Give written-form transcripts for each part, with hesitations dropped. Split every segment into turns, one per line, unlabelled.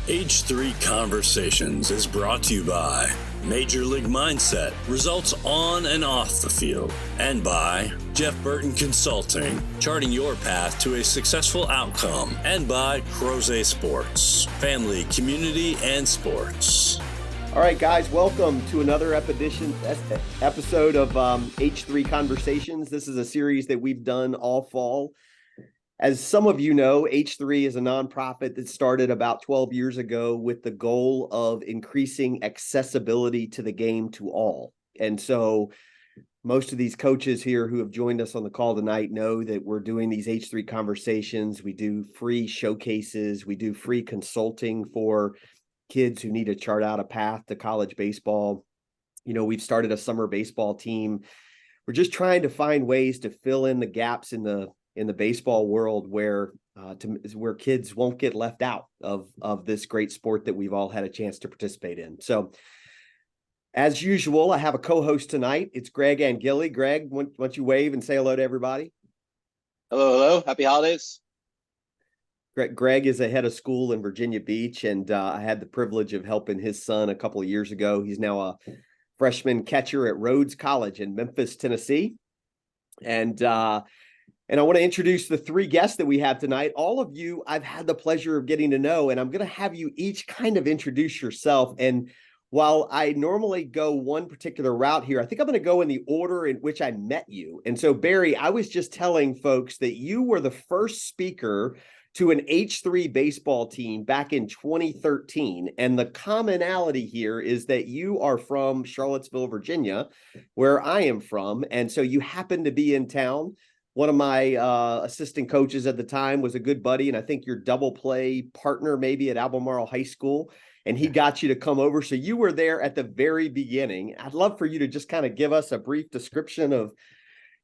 H3 Conversations is brought to you by Major League Mindset, results on and off the field, and by Jeff Burton Consulting, charting your path to a successful outcome, and by Croze Sports, family, community, and sports.
All right, guys, welcome to another episode of H3 Conversations. This is a series that we've done all fall. As some of you know, H3 is a nonprofit that started about 12 years ago with the goal of increasing accessibility to the game to all. And so most of these coaches here who have joined us on the call tonight know that we're doing these H3 conversations. We do free showcases. We do free consulting for kids who need to chart out a path to college baseball. You know, we've started a summer baseball team. We're just trying to find ways to fill in the gaps in the baseball world where kids won't get left out of this great sport that we've all had a chance to participate in. So as usual, I have a co-host tonight. It's Greg Angilly. Greg, why don't you wave and say hello to everybody?
Hello. Happy holidays.
Greg is a head of school in Virginia Beach, and I had the privilege of helping his son a couple of years ago. He's now a freshman catcher at Rhodes College in Memphis, Tennessee. And I want to introduce the three guests that we have tonight. All of you, I've had the pleasure of getting to know, and I'm going to have you each kind of introduce yourself. And while I normally go one particular route here, I think I'm going to go in the order in which I met you. And so, Barry, I was just telling folks that you were the first speaker to an H3 baseball team back in 2013. And the commonality here is that you are from Charlottesville, Virginia, where I am from. And so you happen to be in town. One of my assistant coaches at the time was a good buddy, and I think your double play partner maybe at Albemarle High School, and he got you to come over. So you were there at the very beginning. I'd love for you to just kind of give us a brief description of,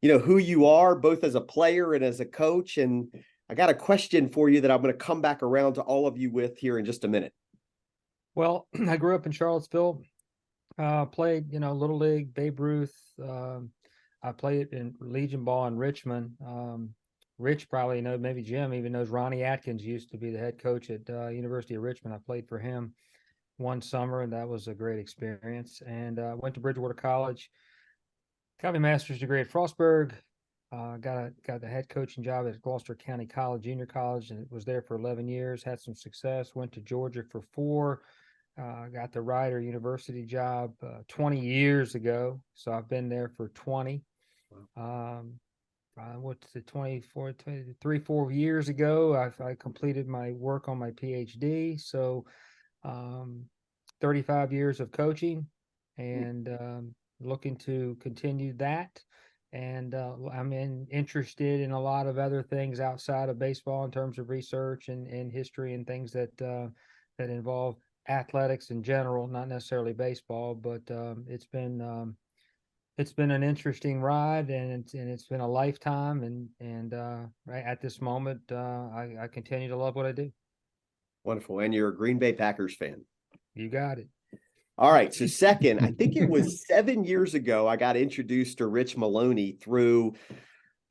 who you are, both as a player and as a coach. And I got a question for you that I'm going to come back around to all of you with here in just a minute.
Well, I grew up in Charlottesville, played, Little League, Babe Ruth. I played in Legion Ball in Richmond. Rich probably knows, maybe Jim even knows Ronnie Atkins used to be the head coach at University of Richmond. I played for him one summer, and that was a great experience. And went to Bridgewater College, got my master's degree at Frostburg. Got the head coaching job at Gloucester County College, junior college, and was there for 11 years, had some success, went to Georgia for 4, got the Rider University job 20 years ago. So I've been there for 20. I went to 4 years ago. I completed my work on my PhD. So 35 years of coaching and looking to continue that. And I'm interested in a lot of other things outside of baseball in terms of research and history and things that involve athletics in general, not necessarily baseball. But it's been an interesting ride, and it's been a lifetime. And right at this moment, I continue to love what I do.
Wonderful. And you're a Green Bay Packers fan.
You got it.
All right. So second, I think it was 7 years ago, I got introduced to Rich Maloney through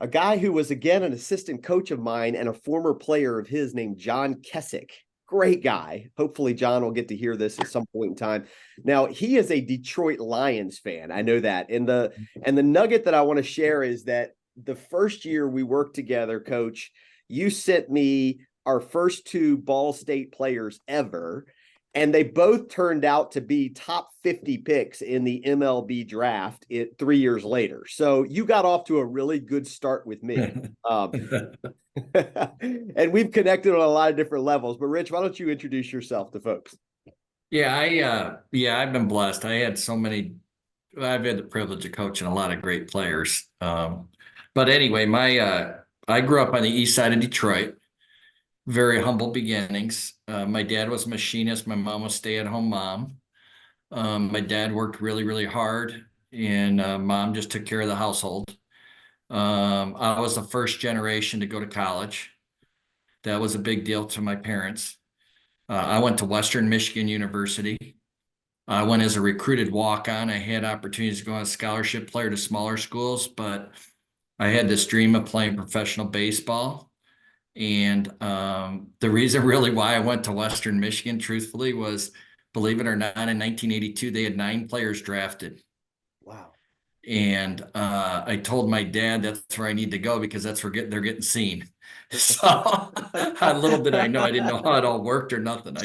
a guy who was, again, an assistant coach of mine and a former player of his named John Kessick. Great guy. Hopefully John will get to hear this at some point in time. Now, he is a Detroit Lions fan. I know that. And the nugget that I want to share is that the first year we worked together, Coach, you sent me our first 2 Ball State players ever. And they both turned out to be top 50 picks in the MLB draft 3 years later. So you got off to a really good start with me. And we've connected on a lot of different levels. But Rich, why don't you introduce yourself to folks?
Yeah, I've been blessed. I've had the privilege of coaching a lot of great players. But anyway, I grew up on the east side of Detroit. Very humble beginnings. My dad was a machinist. My mom was a stay-at-home mom. My dad worked really, really hard, and mom just took care of the household. I was the first generation to go to college. That was a big deal to my parents. I went to Western Michigan University. I went as a recruited walk-on. I had opportunities to go on a scholarship player to smaller schools, but I had this dream of playing professional baseball. And the reason really why I went to Western Michigan, truthfully, was, believe it or not, in 1982, they had 9 players drafted.
Wow.
And I told my dad that's where I need to go because that's where they're getting seen. So little did I know, I didn't know how it all worked or nothing.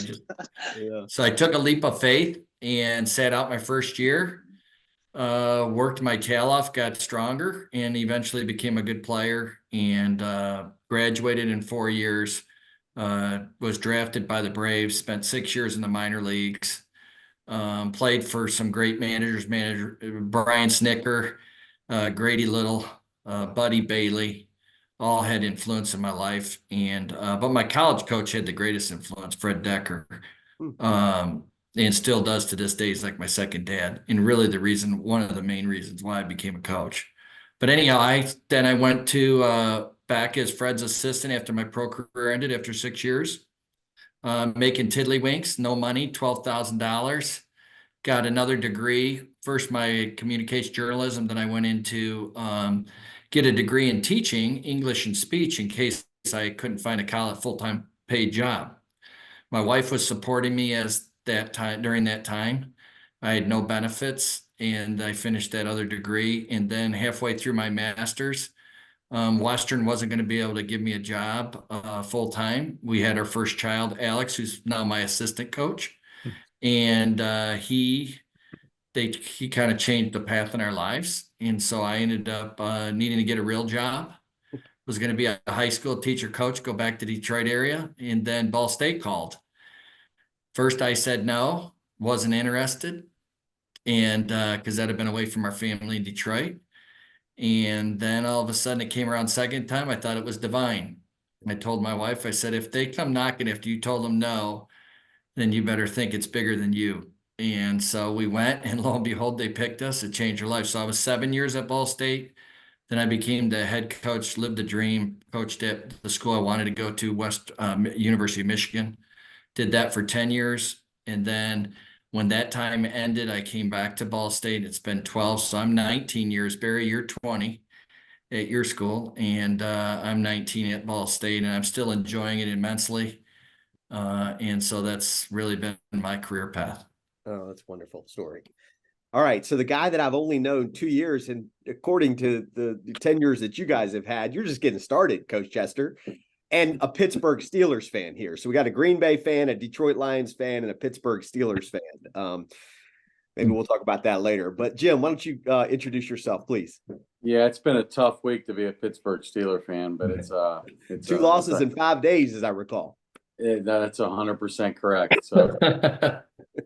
So I took a leap of faith and sat out my first year, worked my tail off, got stronger, and eventually became a good player, and graduated in 4 years. Was drafted by the Braves, spent 6 years in the minor leagues. Played for some great managers, Brian Snicker, Grady Little, Buddy Bailey, all had influence in my life. And but my college coach had the greatest influence, Fred Decker, and still does to this day. He's like my second dad, and really one of the main reasons why I became a coach. But anyhow, I went to back as Fred's assistant after my pro career ended after 6 years. Making tiddlywinks, no money, $12,000. Got another degree. First, my communication journalism. Then I went into get a degree in teaching English and speech in case I couldn't find a full-time paid job. My wife was supporting me during that time. I had no benefits, and I finished that other degree. And then halfway through my master's, Western wasn't going to be able to give me a job full time. We had our first child, Alex, who's now my assistant coach, and he kind of changed the path in our lives. And so I ended up needing to get a real job. Was going to be a high school teacher coach, go back to Detroit area, and then Ball State called. First, I said no, wasn't interested, and because that had been away from our family in Detroit. And then all of a sudden it came around second time. I thought it was divine. I told my wife, I said, if they come knocking after you told them no, then you better think it's bigger than you. And so we went, and lo and behold, they picked us. It changed our life. So I was 7 years at Ball State. Then I became the head coach, lived the dream, coached at the school I wanted to go to, University of Michigan. Did that for 10 years. And then when that time ended, I came back to Ball State. It's been 12, so I'm 19 years. Barry, you're 20 at your school, and I'm 19 at Ball State, and I'm still enjoying it immensely. And so that's really been my career path.
Oh, that's a wonderful story. All right. So the guy that I've only known 2 years, and according to the 10 years that you guys have had, you're just getting started, Coach Chester, and a Pittsburgh Steelers fan here. So we got a Green Bay fan, a Detroit Lions fan, and a Pittsburgh Steelers fan. Maybe we'll talk about that later. But Jim, why don't you introduce yourself, please?
Yeah, it's been a tough week to be a Pittsburgh Steeler fan, but it's
2 losses in 5 days, as I recall.
That's 100% correct. So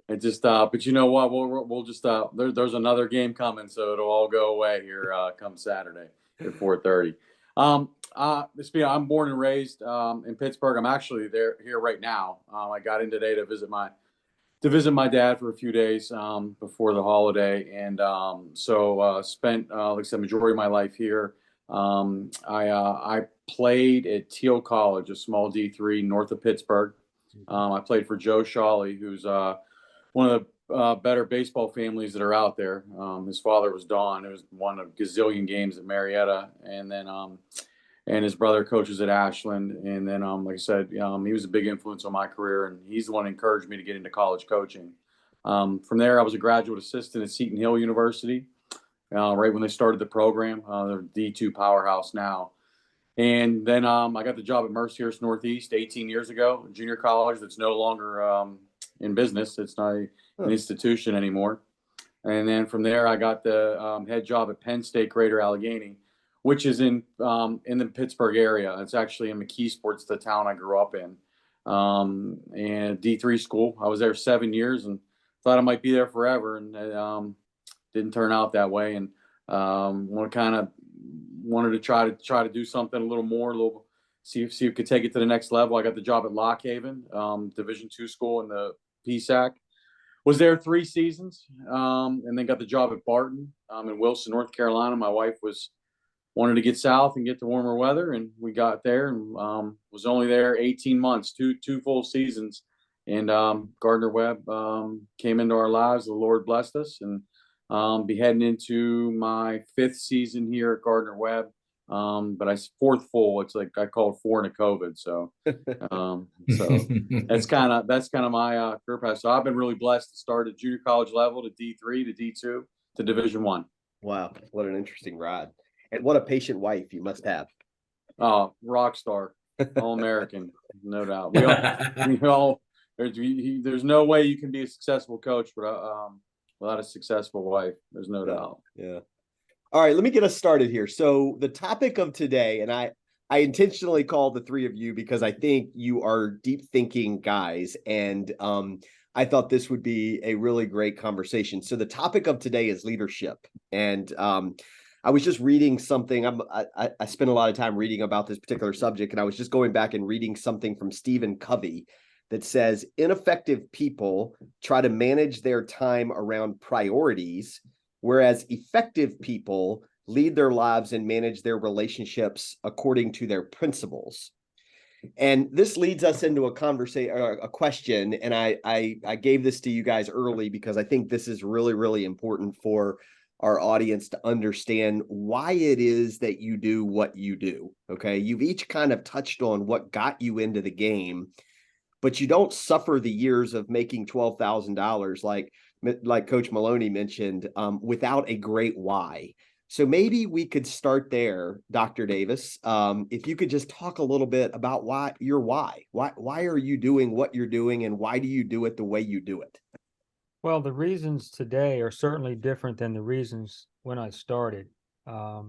it just but you know what? We'll just there's another game coming, so it'll all go away here come Saturday at 4:30. I'm born and raised in Pittsburgh. I'm actually here right now. I got in today to visit my dad for a few days before the holiday, and so spent like I said, majority of my life here. I played at Teal College, a small D3 north of Pittsburgh. I played for Joe Shawley, who's one of the better baseball families that are out there. His father was Don, who was won a gazillion games at Marietta, and then and his brother coaches at Ashland. And then, like I said, he was a big influence on my career, and he's the one who encouraged me to get into college coaching. From there, I was a graduate assistant at Seton Hill University. Right when they started the program, they're D2 powerhouse now. And then I got the job at Mercyhurst Northeast 18 years ago, a junior college that's no longer in business. It's not an institution anymore. And then from there, I got the head job at Penn State Greater Allegheny, which is in the Pittsburgh area. It's actually in McKeesport's, the town I grew up in. And D3 school. I was there 7 years and thought I might be there forever, and didn't turn out that way. And wanted to try to do something a little more, see if we could take it to the next level. I got the job at Lock Haven, Division II school in the PSAC. Was there 3 seasons, and then got the job at Barton in Wilson, North Carolina. My wife wanted to get south and get to warmer weather, and we got there, and was only there 18 months, two full seasons. And Gardner Webb came into our lives. The Lord blessed us, and be heading into my 5th season here at Gardner Webb. But fourth full. It's like I called 4 into COVID. So, so that's kind of my career path. So I've been really blessed to start at junior college level to D3 to D2 to Division I.
Wow, what an interesting ride. And what a patient wife you must have.
Rock star, all American, no doubt. There's no way you can be a successful coach without a successful wife. There's no doubt.
Yeah. All right, let me get us started here. So the topic of today, and I intentionally called the three of you because I think you are deep thinking guys, and I thought this would be a really great conversation. So the topic of today is leadership, and I was just reading something. I spent a lot of time reading about this particular subject, and I was just going back and reading something from Stephen Covey that says ineffective people try to manage their time around priorities, whereas effective people lead their lives and manage their relationships according to their principles. And this leads us into a question. And I gave this to you guys early because I think this is really, really important for our audience to understand why it is that you do what you do. Okay. You've each kind of touched on what got you into the game, but you don't suffer the years of making $12,000 like Coach Maloney mentioned, without a great why. So maybe we could start there, Dr. Davis. If you could just talk a little bit about why are you doing what you're doing, and why do you do it the way you do it?
Well, the reasons today are certainly different than the reasons when I started. I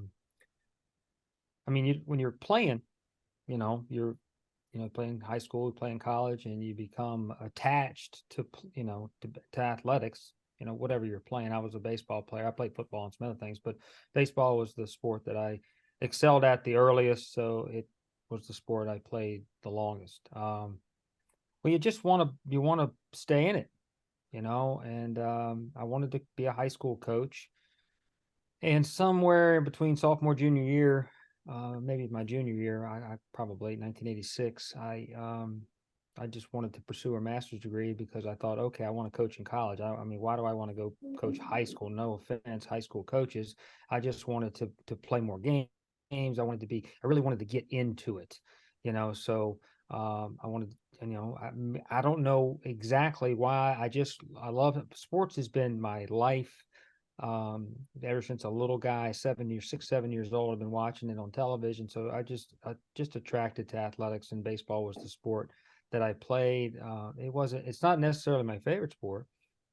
mean, when you're playing, you're playing high school, playing college, and you become attached to athletics, whatever you're playing. I was a baseball player. I played football and some other things, but baseball was the sport that I excelled at the earliest. So it was the sport I played the longest. Well, you just want to stay in it, and I wanted to be a high school coach. And somewhere between sophomore, junior year, maybe my junior year, I probably 1986, I just wanted to pursue a master's degree because I thought, okay, I want to coach in college. I mean, why do I want to go coach high school? No offense, high school coaches. I just wanted to play more games. I really wanted to get into it, so I wanted, I don't know exactly why. I love it. Sports has been my life. Ever since a little guy, 7 years old, I've been watching it on television. So I just attracted to athletics, and baseball was the sport that I played. It's not necessarily my favorite sport.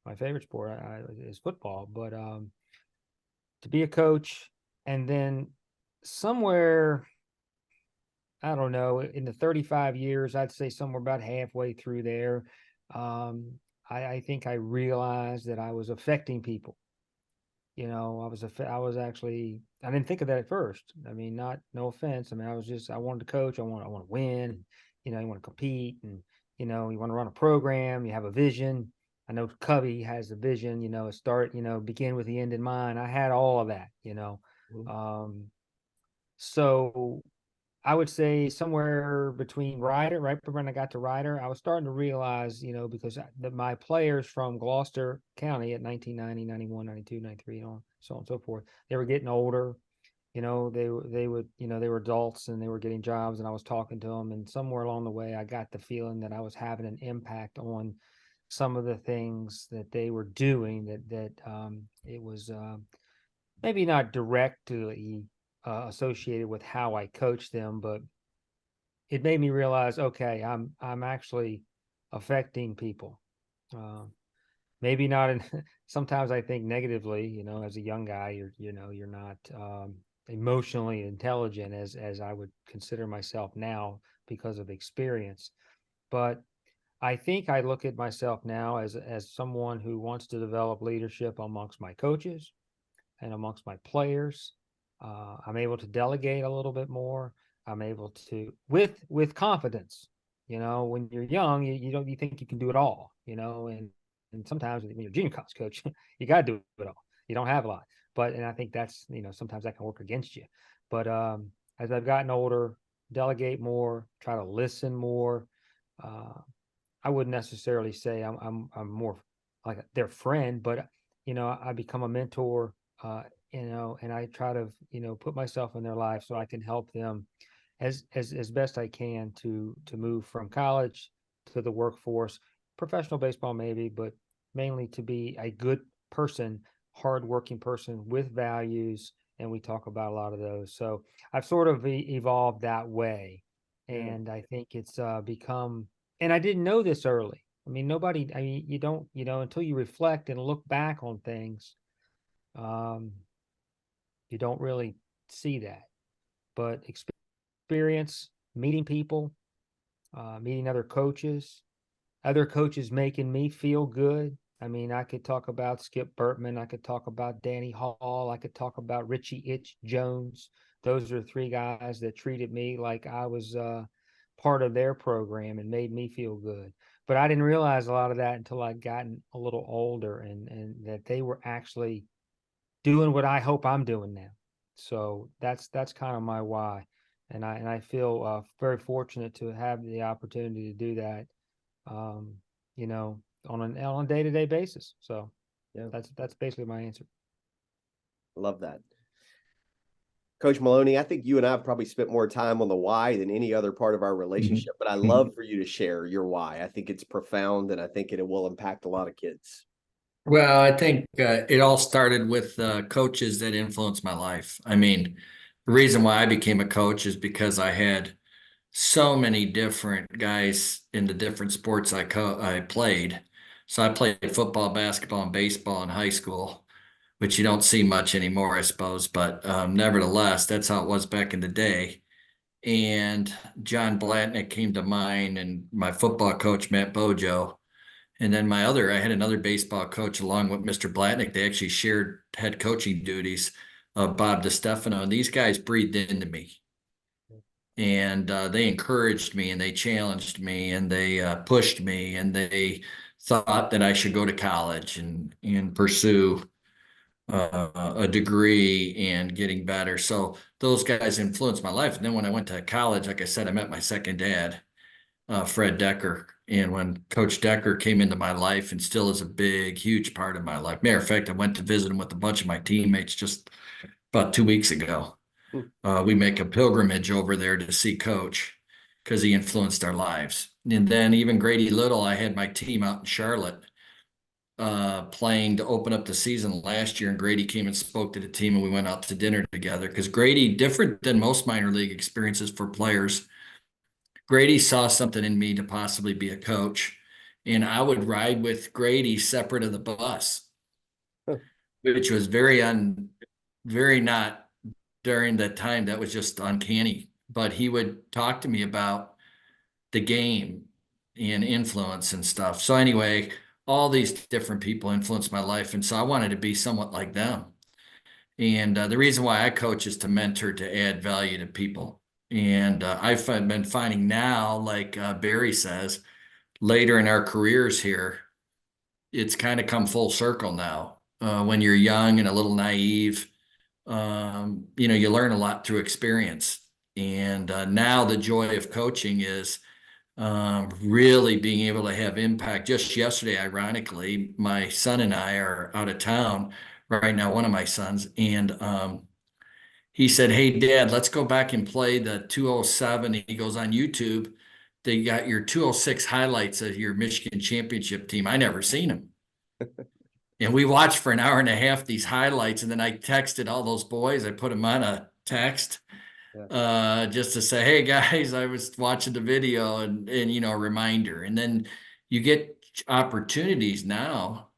My favorite sport is football, but to be a coach, and then somewhere, I don't know, in the 35 years, I'd say somewhere about halfway through there, I think I realized that I was affecting people. I didn't think of that at first. I mean, no offense. I mean, I wanted to coach. I want to win. You want to compete, and, you want to run a program. You have a vision. I know Covey has a vision, begin with the end in mind. I had all of that, Mm-hmm. So I would say somewhere between Ryder, right when I got to Ryder, I was starting to realize, because my players from Gloucester County at 1990, 91, 92, 93, so on and so forth, they were getting older. They were adults and they were getting jobs, and I was talking to them, and somewhere along the way, I got the feeling that I was having an impact on some of the things that they were doing, that it was maybe not directly associated with how I coach them, but it made me realize, okay, I'm actually affecting people. Maybe not sometimes I think negatively, as a young guy, you're not emotionally intelligent as I would consider myself now because of experience. But I think I look at myself now as someone who wants to develop leadership amongst my coaches and amongst my players. I'm able to delegate a little bit more. I'm able to, with confidence. When you're young, you think you can do it all. And sometimes when you're a junior college coach, you got to do it all. You don't have a lot. And I think that's, sometimes that can work against you. But as I've gotten older, delegate more, try to listen more. I wouldn't necessarily say I'm more like their friend, but I become a mentor and I try to, put myself in their life so I can help them as best I can to move from college to the workforce, professional baseball maybe, but mainly to be a good person, hardworking person with values. And we talk about a lot of those. So I've sort of evolved that way. And I think it's become, and I didn't know this early. I mean, you don't, until you reflect and look back on things, you don't really see that. But experience, meeting people, meeting other coaches making me feel good. I mean, I could talk about Skip Burtman. I could talk about Danny Hall. I could talk about Richie Itch Jones. Those are three guys that treated me like I was part of their program and made me feel good. But I didn't realize a lot of that until I'd gotten a little older, and that they were actually doing what I hope I'm doing now. So that's kind of my why. And I feel very fortunate to have the opportunity to do that, on a day-to-day basis. So that's basically my answer.
Love that. Coach Maloney, I think you and I have probably spent more time on the why than any other part of our relationship, but I love for you to share your why. I think it's profound, and I think it will impact a lot of kids.
Well, I think it all started with coaches that influenced my life. I mean, the reason why I became a coach is because I had so many different guys in the different sports I played. So I played football, basketball, and baseball in high school, which you don't see much anymore, I suppose. But nevertheless, that's how it was back in the day. And John Blatnick came to mind, and my football coach, Matt Bojo. And then I had another baseball coach along with Mr. Blatnick. They actually shared head coaching duties, Bob DiStefano. And these guys breathed into me. And they encouraged me, and they challenged me, and they pushed me, and they thought that I should go to college and pursue a degree and getting better. So those guys influenced my life. And then when I went to college, like I said, I met my second dad, Fred Decker. And when Coach Decker came into my life, and still is a big, huge part of my life. Matter of fact, I went to visit him with a bunch of my teammates just about 2 weeks ago. We make a pilgrimage over there to see Coach because he influenced our lives. And then even Grady Little, I had my team out in Charlotte playing to open up the season last year, and Grady came and spoke to the team, and we went out to dinner together because Grady, different than most minor league experiences for players, Grady saw something in me to possibly be a coach, and I would ride with Grady separate of the bus, which was very not during that time. That was just uncanny. But he would talk to me about the game and influence and stuff. So anyway, all these different people influenced my life, and so I wanted to be somewhat like them. And the reason why I coach is to mentor, to add value to people. And I've been finding now, like Barry says, later in our careers here, it's kind of come full circle now. When you're young and a little naive, you learn a lot through experience. And now the joy of coaching is really being able to have impact. Just yesterday, ironically, my son and I are out of town right now, one of my sons, and he said, "Hey, Dad, let's go back and play the 207." He goes on YouTube. They got your 206 highlights of your Michigan championship team. I never seen them. And we watched for an hour and a half these highlights. And then I texted all those boys. I put them on a text just to say, "Hey, guys, I was watching the video," and a reminder. And then you get opportunities now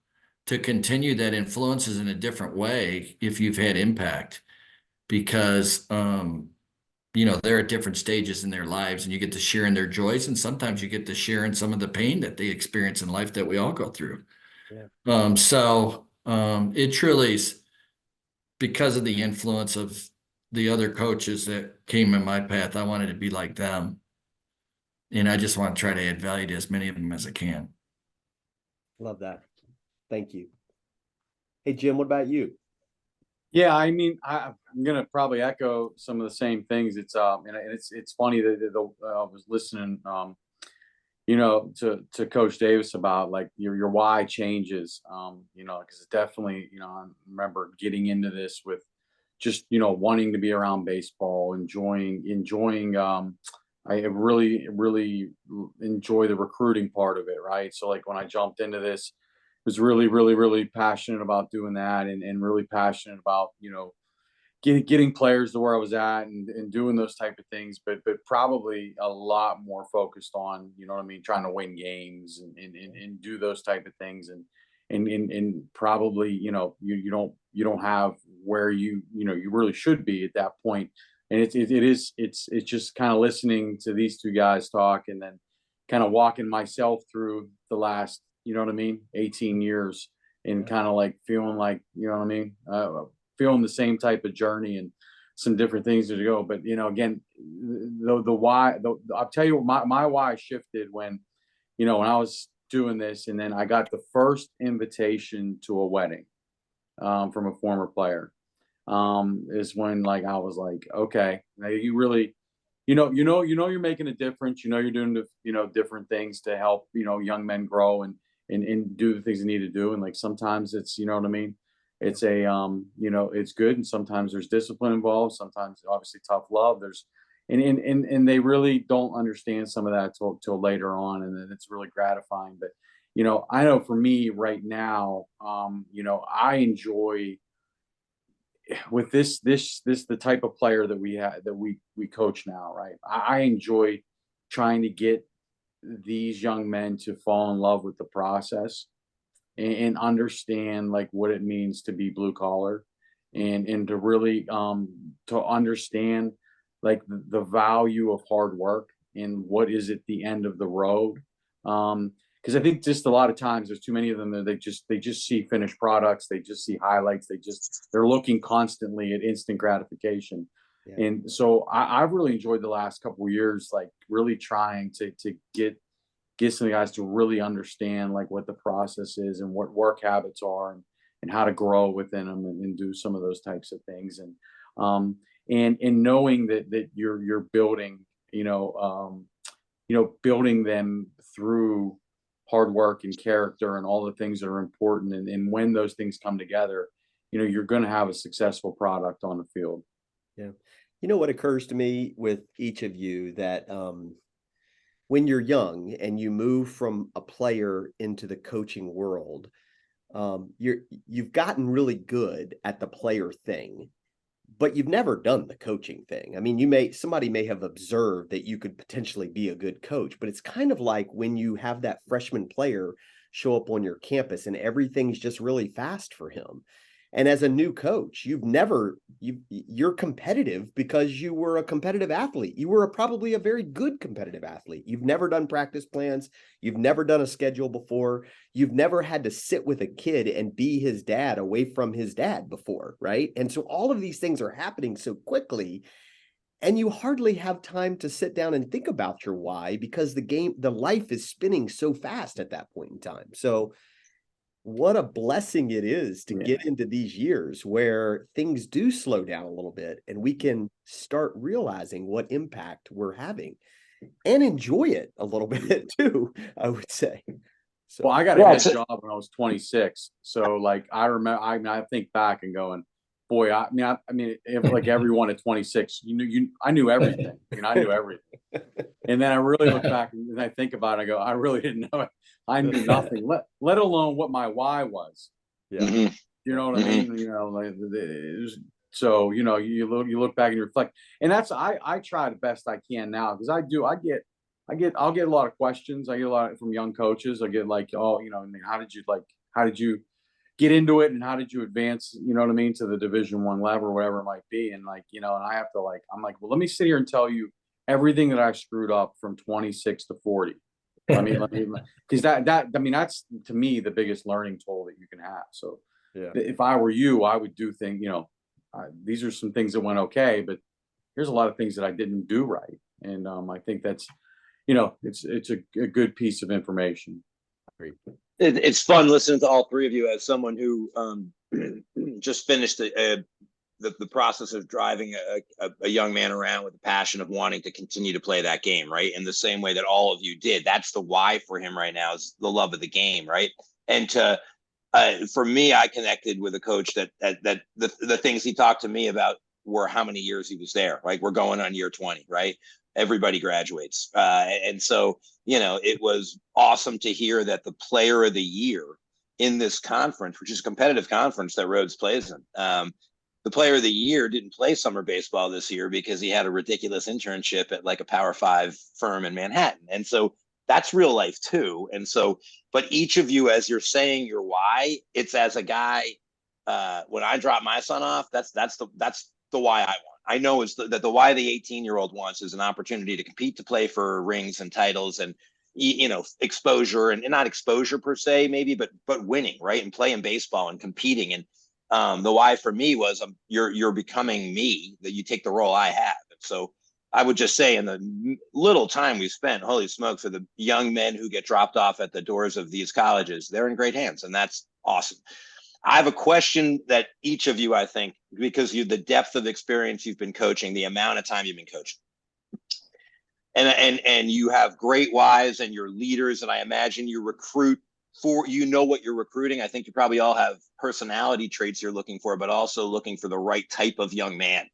to continue that influences in a different way if you've had impact. Because they're at different stages in their lives, and you get to share in their joys, and sometimes you get to share in some of the pain that they experience in life that we all go through. It truly is because of the influence of the other coaches that came in my path. I wanted to be like them, and I just want to try to add value to as many of them as I can.
Love that. Thank you. Hey, Jim, what about you?
Yeah, I mean, I'm gonna probably echo some of the same things. It's and it's funny that I was listening, to Coach Davis about like your why changes, because it definitely, I remember getting into this with just, wanting to be around baseball, enjoying. I really, really enjoy the recruiting part of it, right? So like when I jumped into this, was really, really, really passionate about doing that, and really passionate about, getting players to where I was at, and doing those type of things, but probably a lot more focused on, trying to win games, and do those type of things, and probably, you don't have where you really should be at that point. And it's just kind of listening to these two guys talk, and then kind of walking myself through the last, 18 years, and kind of like feeling like, feeling the same type of journey, and some different things to go. But, again, the why, I'll tell you what, my why shifted when, when I was doing this, and then I got the first invitation to a wedding, from a former player, is when, like, I was like, okay, now you really, you're making a difference, you're doing different things to help, young men grow, and do the things they need to do. And like, sometimes it's, it's it's good. And sometimes there's discipline involved. Sometimes obviously tough love. And they really don't understand some of that till later on. And then it's really gratifying. But, I know for me right now, I enjoy with this, the type of player that we have, that we coach now, right? I enjoy trying to get these young men to fall in love with the process, and understand like what it means to be blue collar, and to really to understand like the value of hard work, and what is at the end of the road. Because I think just a lot of times there's too many of them that they just see finished products, they just see highlights, they're looking constantly at instant gratification. Yeah. And so I've really enjoyed the last couple of years, like really trying to get some guys to really understand like what the process is, and what work habits are, and how to grow within them, and do some of those types of things. And knowing that you're building, building them through hard work and character, and all the things that are important. And when those things come together, you're going to have a successful product on the field.
Yeah. What occurs to me with each of you, that when you're young and you move from a player into the coaching world, you've gotten really good at the player thing, but you've never done the coaching thing. I mean, somebody may have observed that you could potentially be a good coach, but it's kind of like when you have that freshman player show up on your campus and everything's just really fast for him. And as a new coach, you're competitive because you were a competitive athlete. You were probably a very good competitive athlete. You've never done practice plans. You've never done a schedule before. You've never had to sit with a kid and be his dad away from his dad before, right? And so all of these things are happening so quickly, and you hardly have time to sit down and think about your why, because the life is spinning so fast at that point in time. So what a blessing it is to get into these years where things do slow down a little bit, and we can start realizing what impact we're having, and enjoy it a little bit too, I would say. So,
well, I got a head job when I was 26. So like, I remember, I think back and going, boy, I mean, if like everyone at 26, I knew everything. I knew everything. And then I really look back and I think about it, I go, I really didn't know it. I knew nothing, let alone what my why was. Yeah. Mm-hmm. You know what I mean? So, you look back and you reflect, and that's, I try the best I can now, because I'll get a lot of questions. I get a lot from young coaches. I get like, oh, how did you get into it, and how did you advance, to the Division I level, or whatever it might be. And like, and I have to I'm like, well, let me sit here and tell you everything that I screwed up from 26 to 40. Because that's to me the biggest learning tool that you can have. So if I were you, I would do things, these are some things that went okay, but here's a lot of things that I didn't do right. And I think that's, it's a good piece of information.
It's fun listening to all three of you, as someone who just finished the process of driving a young man around with the passion of wanting to continue to play that game, right? In the same way that all of you did. That's the why for him right now, is the love of the game, right? And to for me, I connected with a coach that the things he talked to me about were how many years he was there. Like, we're going on year 20, right? Everybody graduates. And so, it was awesome to hear that the player of the year in this conference, which is a competitive conference that Rhodes plays in, the player of the year didn't play summer baseball this year because he had a ridiculous internship at like a Power 5 firm in Manhattan. And so that's real life too. And so, but each of you, as you're saying your why, it's as a guy, when I drop my son off, that's the why I want. I know is that the why the 18-year-old wants is an opportunity to compete, to play for rings and titles and, exposure, and not exposure per se, maybe, but winning, right? And playing baseball and competing. And the why for me was, you're becoming me, that you take the role I have. And so I would just say, in the little time we spent, holy smokes, for the young men who get dropped off at the doors of these colleges, they're in great hands, and that's awesome. I have a question that each of you, I think, because the depth of experience you've been coaching, the amount of time you've been coaching, and you have great whys, and you're leaders, and I imagine you recruit for, what you're recruiting. I think you probably all have personality traits you're looking for, but also looking for the right type of young man.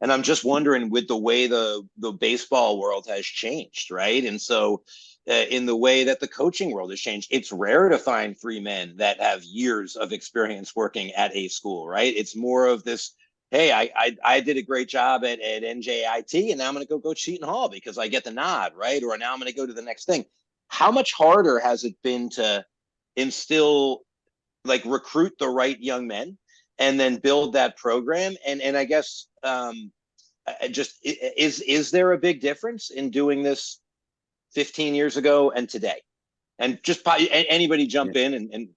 And I'm just wondering, with the way the baseball world has changed, right? And so in the way that the coaching world has changed, it's rare to find 3 men that have years of experience working at a school, right? It's more of this, hey, I did a great job at NJIT, and now I'm going to go coach Seton Hall because I get the nod, right? Or now I'm going to go to the next thing. How much harder has it been to instill, like, recruit the right young men and then build that program? And I guess just, is there a big difference in doing this 15 years ago and today? And just anybody jump in and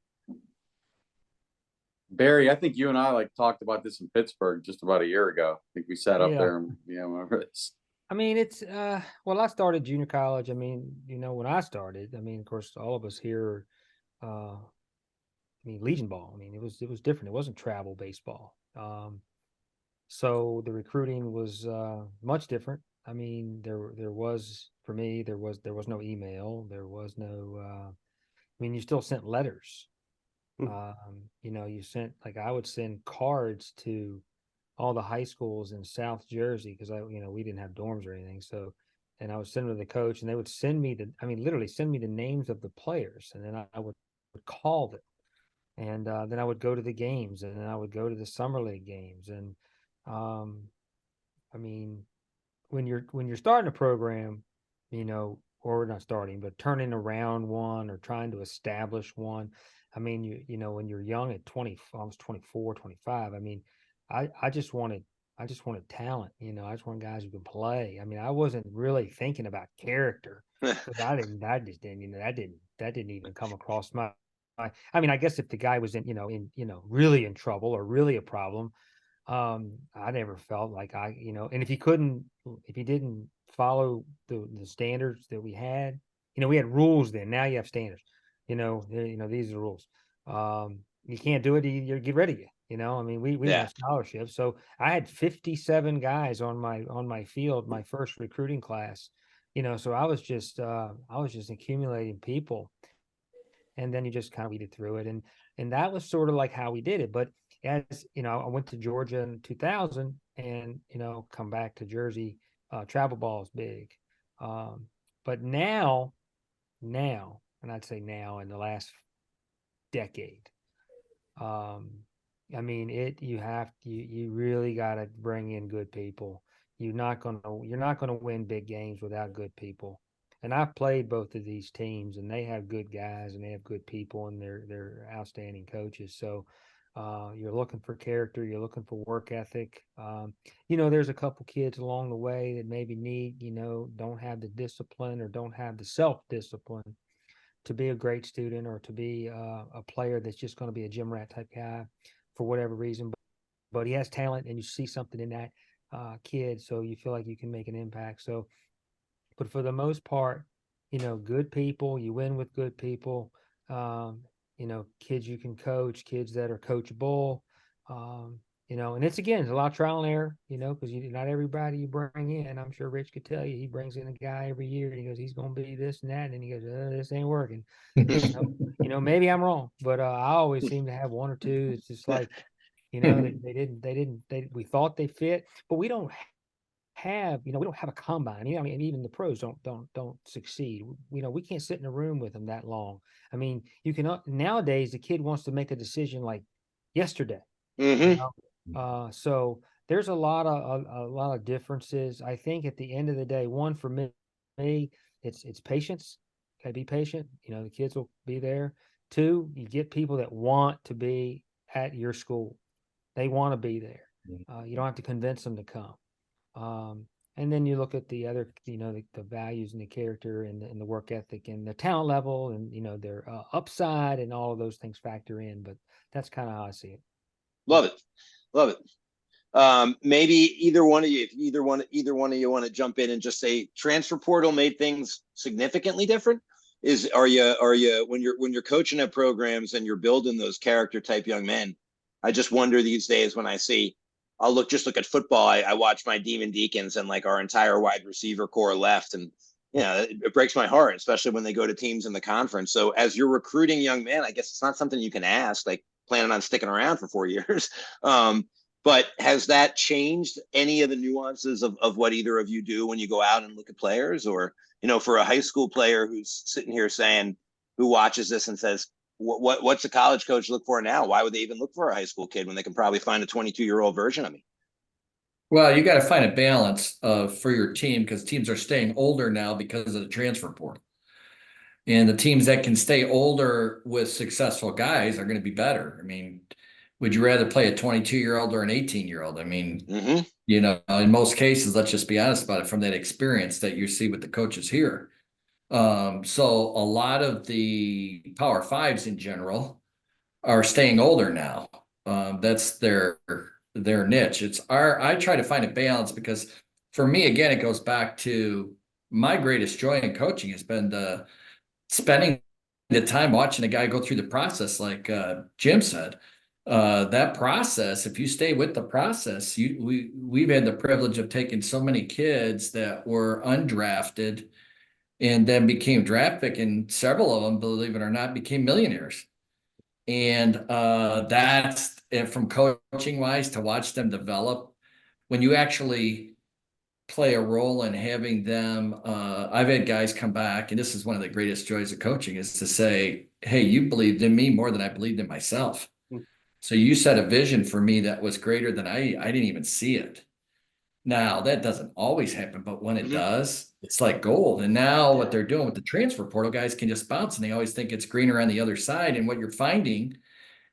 Barry, I think you and I talked about this in Pittsburgh just about a year ago. I think we sat up there and remember this.
I mean, it's well, I started junior college. I mean, when I started, I mean, of course, all of us here, Legion ball. I mean, it was different. It wasn't travel baseball. So the recruiting was much different. I mean, there was, for me, there was no email. There was no. You still sent letters. You sent, I would send cards to all the high schools in South Jersey, because we didn't have dorms or anything. So, and I would send them to the coach, and they would send me literally send me the names of the players, and then I would call them, and then I would go to the games, and then I would go to the summer league games, and when you're starting a program, or not starting, but turning around one or trying to establish one. When you're young at 20, I was 24, 25. I just wanted talent. I just wanted guys who could play. I wasn't really thinking about character. That didn't even come across my. I guess if the guy was in really in trouble or really a problem, I never felt like and if he didn't follow the standards that we had, we had rules then. Now you have standards. These are the rules. You can't do it, you get rid of you. We won scholarships. So I had 57 guys on my field, my first recruiting class. So I was just accumulating people, and then you just kind of weeded through it, and that was sort of like how we did it. But as I went to Georgia in 2000, and come back to Jersey. Travel ball is big, but now, and I'd say now in the last decade, you really got to bring in good people. You're not gonna win big games without good people. And I've played both of these teams, and they have good guys, and they have good people, and they're outstanding coaches. So you're looking for character, you're looking for work ethic. There's a couple kids along the way that maybe don't have the discipline or don't have the self-discipline to be a great student, or to be a player that's just going to be a gym rat type guy for whatever reason. But he has talent, and you see something in that kid, so you feel like you can make an impact. So, but for the most part, good people, you win with good people. Kids you can coach, kids that are coachable. And it's a lot of trial and error, because not everybody you bring in. I'm sure Rich could tell you, he brings in a guy every year and he goes, he's going to be this and that. And he goes, this ain't working. Maybe I'm wrong, but I always seem to have one or two. It's just like, we thought they fit, but we don't have a combine. I mean, even the pros don't succeed. We can't sit in a room with them that long. I mean, you can nowadays the kid wants to make a decision like yesterday. So there's a lot of differences. I think at the end of the day, one for me, it's patience. Okay, be patient. The kids will be there. Two, you get people that want to be at your school. They want to be there. You don't have to convince them to come. And then you look at the other, the values and the character and the work ethic and the talent level and, their upside and all of those things factor in. But that's kind of how I see it.
Love it. Maybe either one of you, if either one of you want to jump in and just say transfer portal made things significantly different. Are you when you're coaching at programs and you're building those character type young men? I just wonder these days when I'll look at football. I watch my Demon Deacons and like our entire wide receiver core left, and it breaks my heart, especially when they go to teams in the conference. So as you're recruiting young men, I guess it's not something you can ask, like planning on sticking around for 4 years. But has that changed any of the nuances of what either of you do when you go out and look at players? Or, for a high school player who's sitting here who watches this and says, what's a college coach look for now? Why would they even look for a high school kid when they can probably find a 22-year-old version of me?
Well, you got to find a balance for your team, because teams are staying older now because of the transfer portal. And the teams that can stay older with successful guys are going to be better. I mean, would you rather play a 22-year-old or an 18-year-old? I mean, in most cases, let's just be honest about it, from that experience that you see with the coaches here. So a lot of the Power Fives in general are staying older now. That's their niche. I try to find a balance, because for me, again, it goes back to my greatest joy in coaching has been spending the time watching a guy go through the process, like Jim said. That process, if you stay with the process, we've had the privilege of taking so many kids that were undrafted and then became draft pick, and several of them, believe it or not, became millionaires. And that's from coaching wise, to watch them develop. When you actually play a role in having them, I've had guys come back, and this is one of the greatest joys of coaching, is to say, hey, you believed in me more than I believed in myself. So you set a vision for me that was greater than I didn't even see it. Now, that doesn't always happen, but when it does, it's like gold. And now what they're doing with the transfer portal, guys can just bounce, and they always think it's greener on the other side. And what you're finding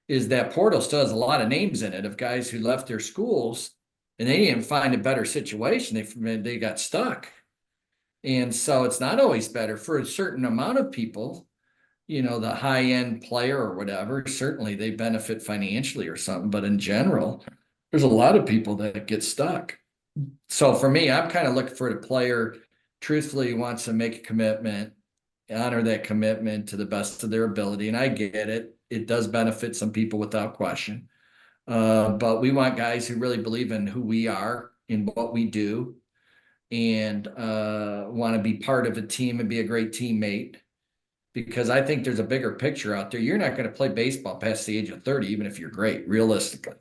is that portal still has a lot of names in it of guys who left their schools and they didn't find a better situation. They got stuck. And so it's not always better for a certain amount of people. The high-end player or whatever, certainly they benefit financially or something. But in general, there's a lot of people that get stuck. So for me, I'm kind of looking for the player truthfully wants to make a commitment, honor that commitment to the best of their ability. And I get it. It does benefit some people without question. But we want guys who really believe in who we are, in what we do, and want to be part of a team and be a great teammate. Because I think there's a bigger picture out there. You're not going to play baseball past the age of 30, even if you're great, realistically.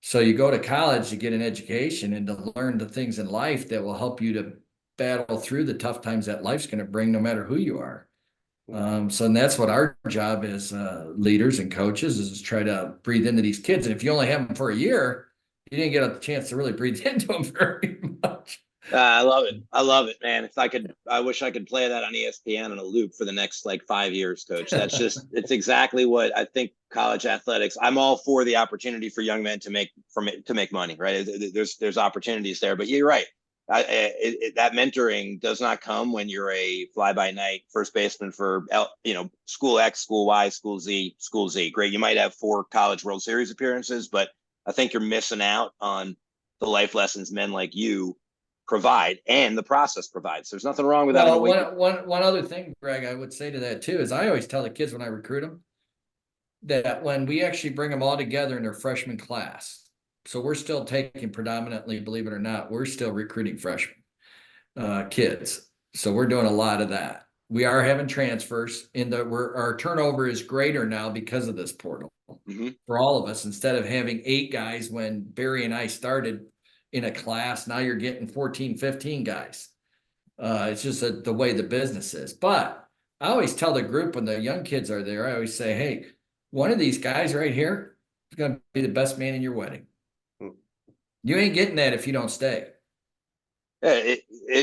So you go to college to get an education and to learn the things in life that will help you to battle through the tough times that life's going to bring, no matter who you are. So and that's what our job as leaders and coaches is try to breathe into these kids. And if you only have them for a year, you didn't get a chance to really breathe into them very much.
I love it, man. I wish I could play that on ESPN in a loop for the next 5 years, Coach. That's it's exactly what I think college athletics. I'm all for the opportunity for young men to make money, right? There's opportunities there, but you're right. That mentoring does not come when you're a fly-by-night first baseman for school X, school Y, school Z. Great, you might have 4 college World Series appearances, but I think you're missing out on the life lessons men like you provide, and the process provides. There's nothing wrong with that.
One other thing, Greg, I would say to that too, is I always tell the kids when I recruit them that when we actually bring them all together in their freshman class, So we're still taking predominantly, believe it or not, we're still recruiting freshmen kids. So we're doing a lot of that. We are having transfers our turnover is greater now because of this portal for all of us. Instead of having 8 guys when Barry and I started in a class, now you're getting 14, 15 guys. It's just the way the business is. But I always tell the group when the young kids are there, I always say, hey, one of these guys right here is going to be the best man in your wedding. You ain't getting that if you don't stay.
Yeah,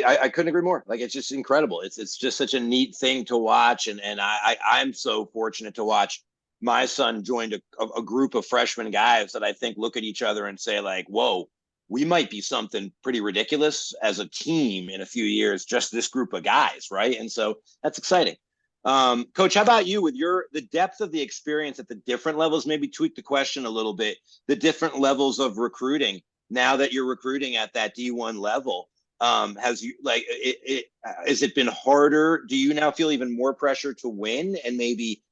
I couldn't agree more. Like, it's just incredible. It's just such a neat thing to watch. And I'm so fortunate to watch my son joined a group of freshman guys that I think look at each other and say, like, whoa, we might be something pretty ridiculous as a team in a few years, just this group of guys. Right. And so that's exciting. Coach, how about you with the depth of the experience at the different levels? Maybe tweak the question a little bit, the different levels of recruiting now that you're recruiting at that D1 level. Has it been harder? Do you now feel even more pressure to win? And maybe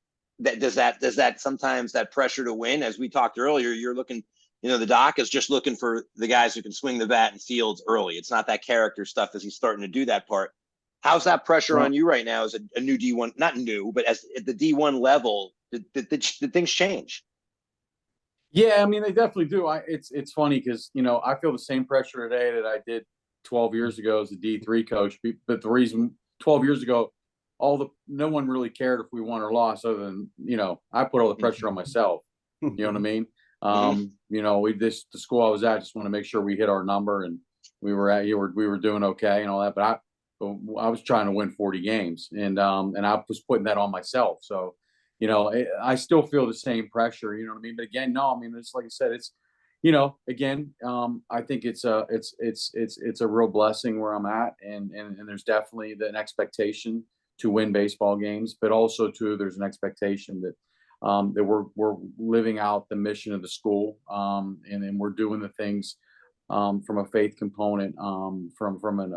does that sometimes that pressure to win, as we talked earlier, you're looking, the doc is just looking for the guys who can swing the bat in fields early. It's not that character stuff as he's starting to do that part. How's that pressure on you right now as a new D1, not new, but as at the D1 level, did things change?
Yeah, I mean, they definitely do. It's funny because, I feel the same pressure today that I did 12 years ago as a D3 coach. But the reason 12 years ago, no one really cared if we won or lost other than, I put all the pressure on myself. You know what I mean? The school I was at, just want to make sure we hit our number and we were doing okay and all that. But I was trying to win 40 games and I was putting that on myself. So, I still feel the same pressure, you know what I mean? But again, no, I mean, it's like I said, it's, again, I think it's a real blessing where I'm at. And there's definitely an expectation to win baseball games, but also too, there's an expectation that we're living out the mission of the school. And then we're doing the things, from a faith component, from an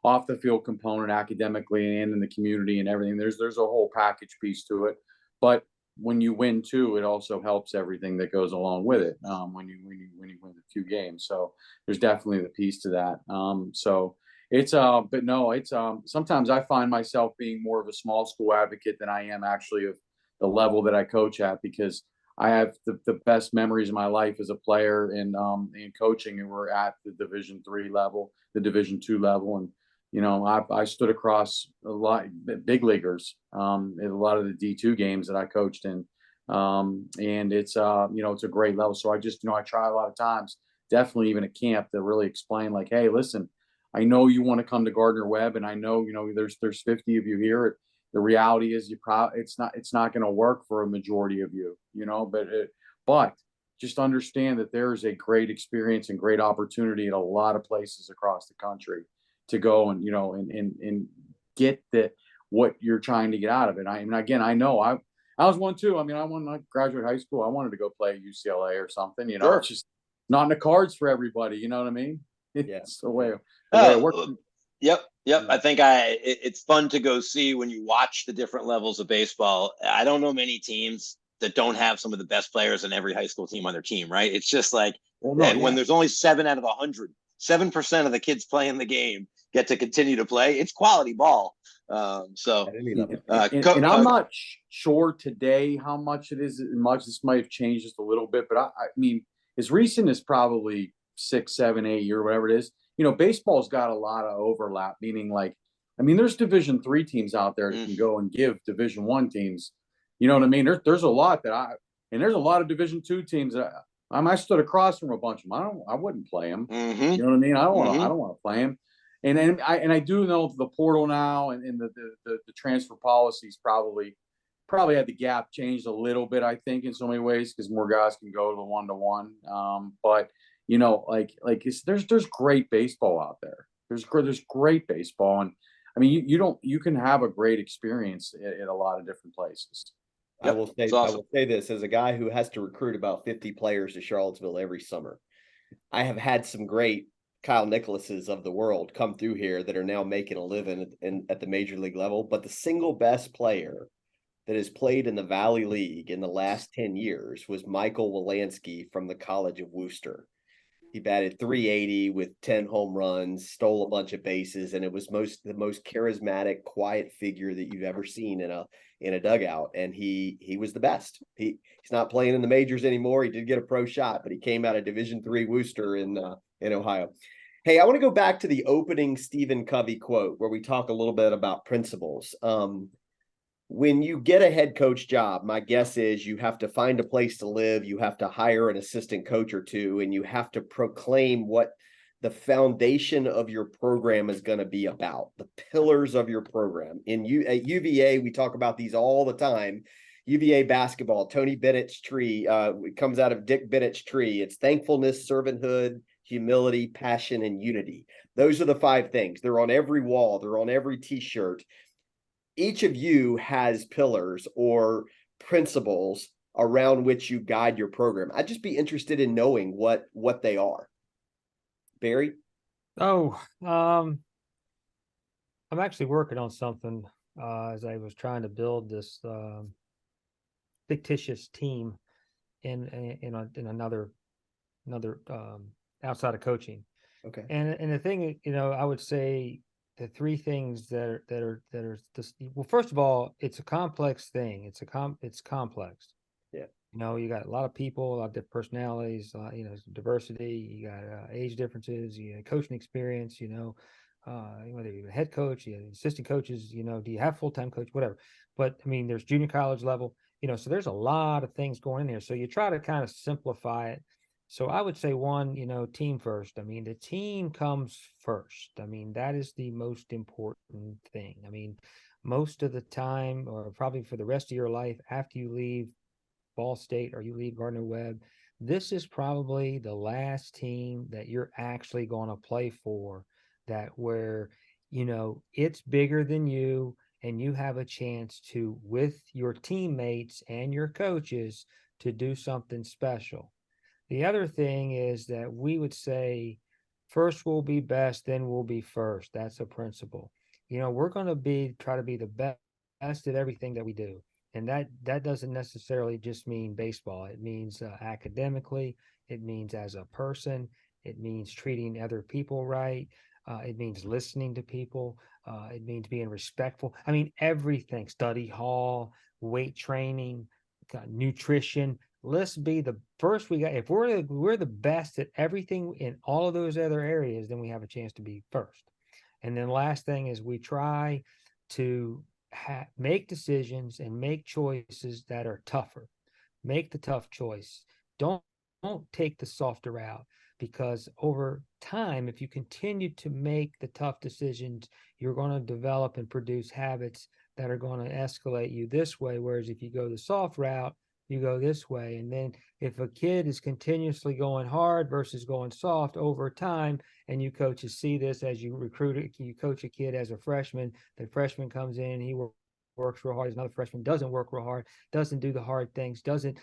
off the field component academically and in the community and everything. There's a whole package piece to it, but when you win too, it also helps everything that goes along with it. When you win a few games, so there's definitely the piece to that. So it's but no, it's sometimes I find myself being more of a small school advocate than I am actually of the level that I coach at, because I have the best memories of my life as a player and coaching, and we're at the Division III level, the Division II level, and I stood across a lot big leaguers in a lot of the D2 games that I coached in. And it's it's a great level. So I just, I try a lot of times, definitely even at camp, to really explain, like, hey, listen, I know you want to come to Gardner Webb, and I know, there's 50 of you here. The reality is it's not going to work for a majority of you, but just understand that there is a great experience and great opportunity at a lot of places across the country to go and and get what you're trying to get out of it. I know I was one too. I mean, I wanted to graduate high school. I wanted to go play at UCLA or something.
Sure.
It's just not in the cards for everybody. You know what I mean? It's the way it works.
Yep. I think it's fun to go see when you watch the different levels of baseball. I don't know many teams that don't have some of the best players in every high school team on their team, right? It's just like, when there's only 7 out of 100, 7% of the kids playing the game get to continue to play. It's quality ball. And I'm not
sure today how much it is. This might have changed just a little bit, but I mean, as recent as probably 6, 7, 8 years, whatever it is, baseball's got a lot of overlap, meaning there's Division III teams out there that can go and give Division I teams. You know what I mean? There's a lot there's a lot of Division II teams that I stood across from a bunch of them. I wouldn't play them. You know what I mean? I don't want to play them. And I do know the portal now and the transfer policies probably had the gap changed a little bit, I think, in so many ways, because more guys can go to the 1-to-1. But there's great baseball out there. There's great baseball, and I mean you can have a great experience at a lot of different places.
Yep. I will say this as a guy who has to recruit about 50 players to Charlottesville every summer. I have had some great Kyle Nicholases of the world come through here that are now making a living at the major league level. But the single best player that has played in the Valley League in the last 10 years was Michael Wilansky from the College of Worcester. He batted .380 with 10 home runs, stole a bunch of bases, and it was the most charismatic, quiet figure that you've ever seen in a dugout. And he was the best. He's not playing in the majors anymore. He did get a pro shot, but he came out of Division III Worcester in Ohio. Hey, I want to go back to the opening Stephen Covey quote where we talk a little bit about principles. When you get a head coach job, my guess is you have to find a place to live, you have to hire an assistant coach or two, and you have to proclaim what the foundation of your program is going to be about, the pillars of your program. At UVA, we talk about these all the time. UVA basketball, Tony Bennett's tree, it comes out of Dick Bennett's tree. It's thankfulness, servanthood, humility, passion, and unity. Those are the 5 things. They're on every wall. They're on every t-shirt. Each of you has pillars or principles around which you guide your program. I'd just be interested in knowing what they are. Barry?
Oh, I'm actually working on something as I was trying to build this fictitious team in another outside of coaching.
Okay.
And the thing, I would say the 3 things that are just, well, first of all, it's a complex thing. It's complex.
Yeah.
You got a lot of people, a lot of different personalities, diversity, you got age differences, you got coaching experience, whether you're a head coach, you have assistant coaches, do you have full-time coach, whatever. But I mean, there's junior college level, so there's a lot of things going in here. So you try to kind of simplify it. So I would say 1, team first. I mean, the team comes first. I mean, that is the most important thing. I mean, most of the time, or probably for the rest of your life, after you leave Ball State or you leave Gardner Webb, this is probably the last team that you're actually going to play for, that where, it's bigger than you and you have a chance to, with your teammates and your coaches, to do something special. The other thing is that we would say first will be best, then will be first. That's a principle. We're going to try to be the best at everything that we do. And that doesn't necessarily just mean baseball. It means academically. It means as a person. It means treating other people right. It means listening to people. It means being respectful. I mean, everything, study hall, weight training, nutrition. Let's be the first. If we're the best at everything in all of those other areas, then we have a chance to be first. And then last thing is we try to make decisions and make choices that are tougher. Make the tough choice. Don't take the softer route, because over time, if you continue to make the tough decisions, you're going to develop and produce habits that are going to escalate you this way. Whereas if you go the soft route, you go this way. And then if a kid is continuously going hard versus going soft over time, and you coaches see this as you coach a kid as a freshman, the freshman comes in, he works real hard. Another freshman doesn't work real hard, doesn't do the hard things, doesn't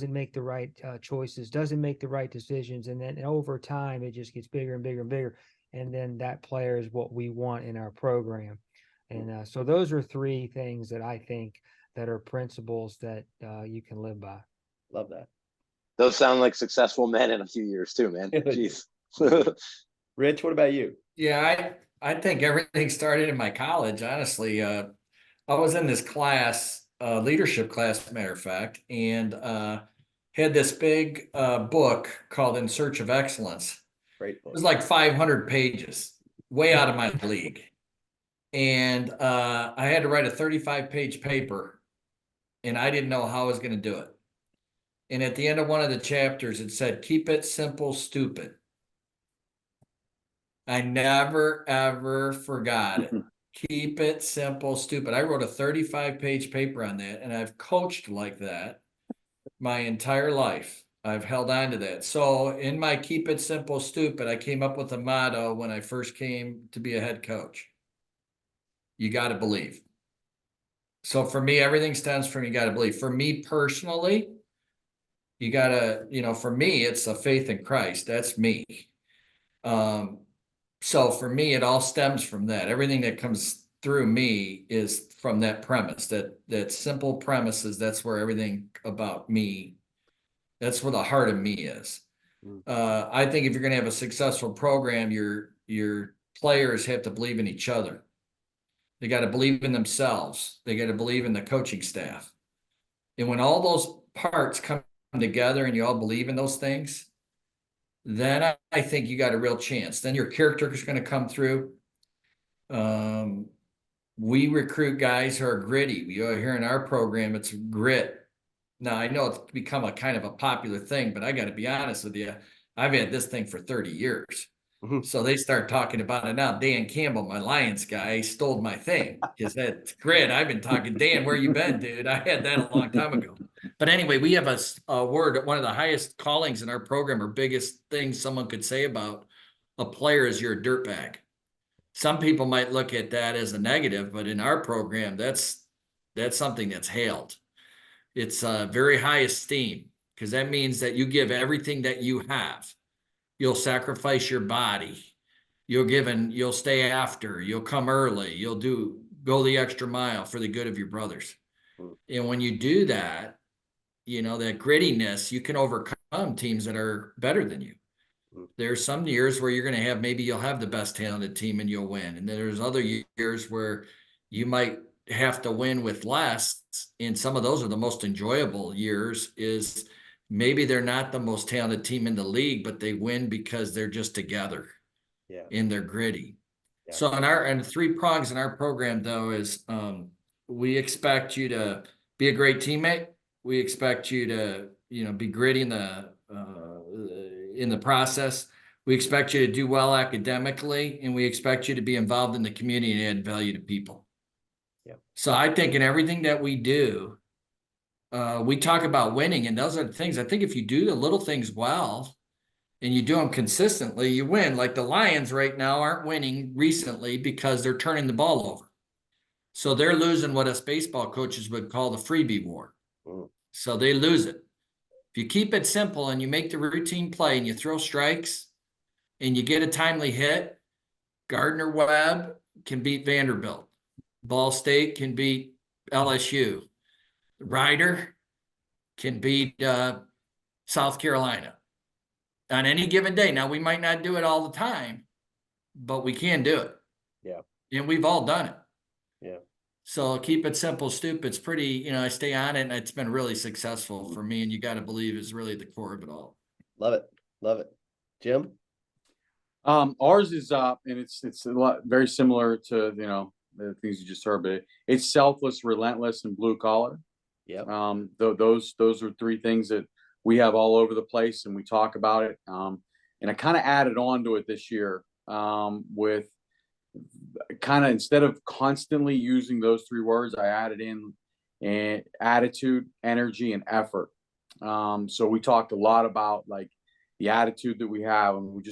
make the right choices, doesn't make the right decisions. And then over time, it just gets bigger and bigger and bigger. And then that player is what we want in our program. And so those are 3 things that I think that are principles that you can live by.
Love that.
Those sound like successful men in a few years too, man. Jeez.
Rich, what about you?
Yeah, I think everything started in my college, honestly. I was in this class, leadership class, matter of fact, and had this big book called In Search of Excellence.
Great book.
It was like 500 pages, way out of my league. And I had to write a 35-page paper, and I didn't know how I was going to do it. And at the end of one of the chapters, it said, keep it simple, stupid. I never, ever forgot it. Keep it simple, stupid. I wrote a 35-page paper on that, and I've coached like that my entire life. I've held on to that. So in my keep it simple, stupid, I came up with a motto when I first came to be a head coach. You got to believe. So for me, everything stems from you got to believe. For me personally, you got to, for me, it's a faith in Christ. That's me. So for me, it all stems from that. Everything that comes through me is from that premise, that simple premises. That's where everything about me, that's where the heart of me is. I think if you're going to have a successful program, your players have to believe in each other. They got to believe in themselves. They got to believe in the coaching staff. And when all those parts come together and you all believe in those things, then I think you got a real chance. Then your character is going to come through. We recruit guys who are gritty. Here in our program, it's grit. Now, I know it's become a kind of a popular thing, but I got to be honest with you. I've had this thing for 30 years. So they start talking about it now. Dan Campbell, my Lions guy, stole my thing. Because that grit, I've been talking, Dan, where you been, dude? I had that a long time ago. But anyway, we have a word, one of the highest callings in our program, or biggest things someone could say about a player is you're a dirtbag. Some people might look at that as a negative, but in our program, that's something that's hailed. It's very high esteem, because that means that you give everything that you have. You'll sacrifice your body. You'll stay after. You'll come early. You'll go the extra mile for the good of your brothers. And when you do that, that grittiness, you can overcome teams that are better than you. There's some years where you'll have the best talented team and you'll win. And then there's other years where you might have to win with less. And some of those are the most enjoyable years. Is maybe they're not the most talented team in the league, but they win because they're just together. Yeah. And they're gritty. Yeah. So and the 3 prongs in our program, though, is we expect you to be a great teammate. We expect you to, be gritty in the process. We expect you to do well academically, and we expect you to be involved in the community and add value to people. Yeah. So I think in everything that we do, we talk about winning, and those are the things. I think if you do the little things well and you do them consistently, you win. Like the Lions right now aren't winning recently because they're turning the ball over. So they're losing what us baseball coaches would call the freebie war. So they lose it. If you keep it simple and you make the routine play and you throw strikes and you get a timely hit, Gardner, Webb can beat Vanderbilt. Ball State can beat LSU. Ryder can beat South Carolina on any given day. Now, we might not do it all the time, but we can do it. Yeah. And we've all done it. Yeah. So keep it simple, stupid. It's pretty, I stay on it, and it's been really successful for me, and you got to believe is really the core of it all.
Love it. Love it. Jim?
Ours is and it's a lot very similar to, the things you just heard, but it's selfless, relentless, and blue collar. Yeah. Those are 3 things that we have all over the place, and we talk about it. And I kind of added on to it this year with kind of, instead of constantly using those 3 words, I added in attitude, energy, and effort. So we talked a lot about like the attitude that we have, and we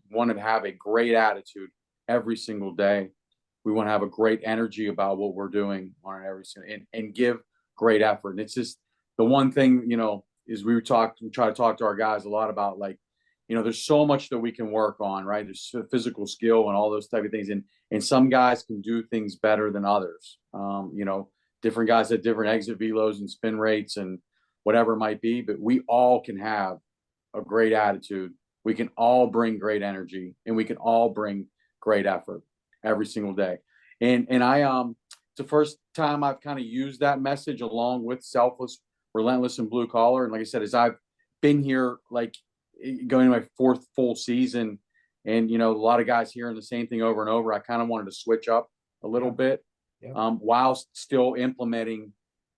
want to have a great attitude every single day. We want to have a great energy about what we're doing on every single, and give great effort. And it's just the one thing, is we try to talk to our guys a lot about, like, there's so much that we can work on, right? There's physical skill and all those type of things. And some guys can do things better than others. Different guys have different exit velos and spin rates and whatever it might be, but we all can have a great attitude. We can all bring great energy, and we can all bring great effort every single day. And it's the first time I've kind of used that message along with selfless, relentless, and blue collar. And like I said, as I've been here, like going to my 4th full season, and, a lot of guys hearing the same thing over and over, I kind of wanted to switch up a little bit, while still implementing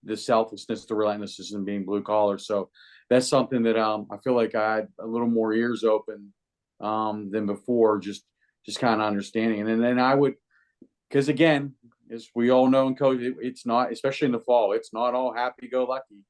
the selflessness, the relentlessness, and being blue collar. So that's something that I feel like I had a little more ears open than before, just kind of understanding. And then I would, because again, as we all know in coach, it's not, especially in the fall, it's not all happy-go-lucky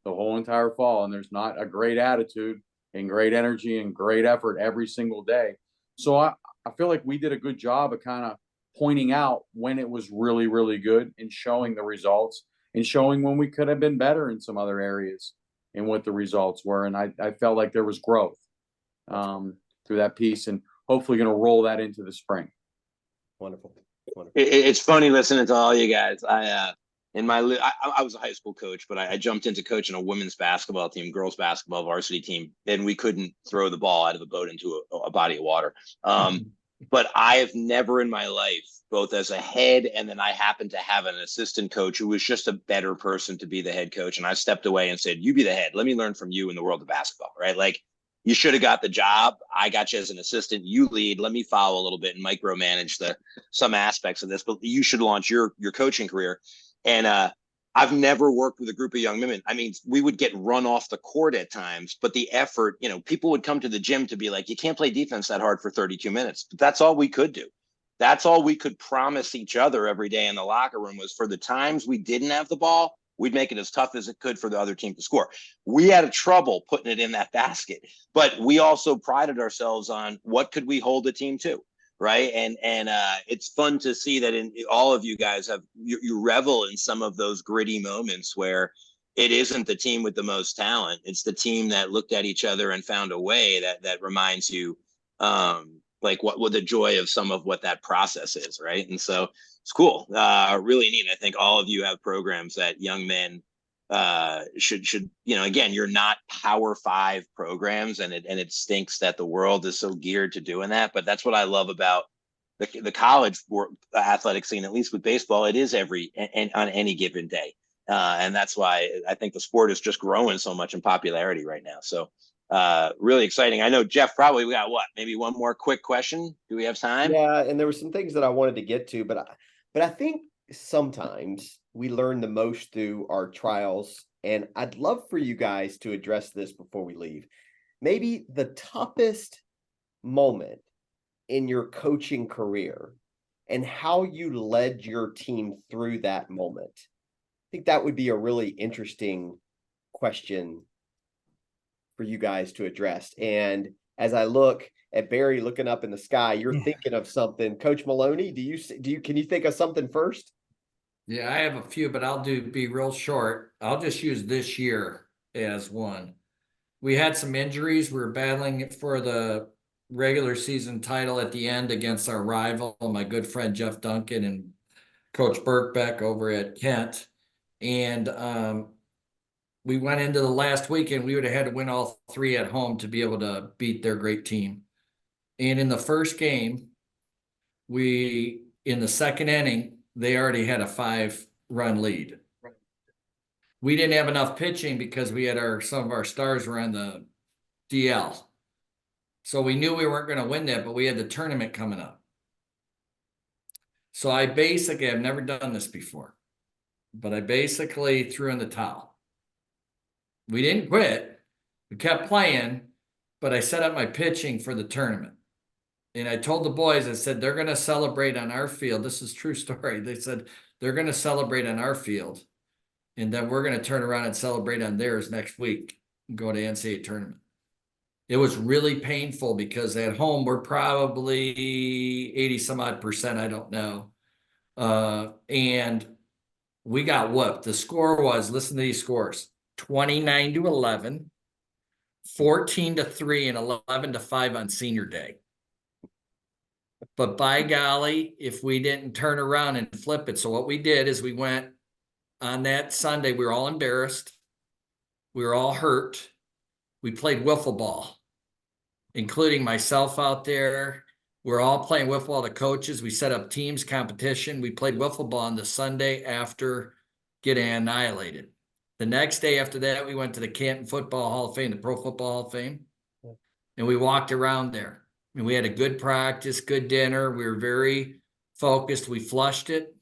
the whole entire fall, and there's not a great attitude and great energy and great effort every single day. So I feel like we did a good job of kind of pointing out when it was really, really good, and showing the results, and showing when we could have been better in some other areas and what the results were. And I felt like there was growth through that piece, and hopefully going to roll that into the spring.
Wonderful.
It's funny listening to all you guys. I was a high school coach, but I jumped into coaching a women's basketball team, girls basketball varsity team, and we couldn't throw the ball out of a boat into a body of water. But I have never in my life, both as a head and then I happened to have an assistant coach who was just a better person to be the head coach. And I stepped away and said, you be the head. Let me learn from you in the world of basketball, right? Like, you should have got the job. I got you as an assistant. You lead. Let me follow a little bit and micromanage some aspects of this, but you should launch your coaching career. And I've never worked with a group of young women. I mean, we would get run off the court at times, but the effort, people would come to the gym to be like, you can't play defense that hard for 32 minutes. But that's all we could do. That's all we could promise each other every day in the locker room was for the times we didn't have the ball, we'd make it as tough as it could for the other team to score. We had trouble putting it in that basket, but we also prided ourselves on what could we hold the team to, right? And it's fun to see that in all of you guys you revel in some of those gritty moments where it isn't the team with the most talent. It's the team that looked at each other and found a way that reminds you like what the joy of some of what that process is, right? And so it's cool, really neat. I think all of you have programs that young men should again, you're not Power 5 programs, and it stinks that the world is so geared to doing that. But that's what I love about the college athletic scene, at least with baseball. It is on any given day, and that's why I think the sport is just growing so much in popularity right now. So really exciting. I know, Jeff, probably we got maybe one more quick question. Do we have time?
Yeah, and there were some things that I wanted to get to, but I think sometimes we learn the most through our trials, and I'd love for you guys to address this before we leave. Maybe the toughest moment in your coaching career and how you led your team through that moment. I think that would be a really interesting question for you guys to address. And as I look at Barry looking up in the sky, you're thinking of something. Coach Maloney, can you think of something first?
Yeah, I have a few, but be real short. I'll just use this year as one. We had some injuries. We were battling for the regular season title at the end against our rival, my good friend Jeff Duncan and Coach Birkbeck over at Kent. And we went into the last weekend. We would have had to win all 3 at home to be able to beat their great team. And in the first game, in the second inning, they already had a 5-run lead. We didn't have enough pitching because we had some of our stars were on the DL. So we knew we weren't going to win that, but we had the tournament coming up. So I've never done this before, but I basically threw in the towel. We didn't quit. We kept playing, but I set up my pitching for the tournament. And I told the boys, I said, they're going to celebrate on our field. This is a true story. They said, they're going to celebrate on our field. And then we're going to turn around and celebrate on theirs next week and go to NCAA tournament. It was really painful because at home, we're probably 80 some odd percent. I don't know. And we got whooped. The score was, listen to these scores, 29-11, 14-3, and 11-5 on senior day. But by golly, if we didn't turn around and flip it. So what we did is we went on that Sunday, we were all embarrassed. We were all hurt. We played wiffle ball, including myself out there. We're all playing wiffle ball, the coaches. We set up teams competition. We played wiffle ball on the Sunday after getting annihilated. The next day after that, we went to the Canton Football Hall of Fame, the Pro Football Hall of Fame, and we walked around there. And we had a good practice, good dinner. We were very focused. We flushed it,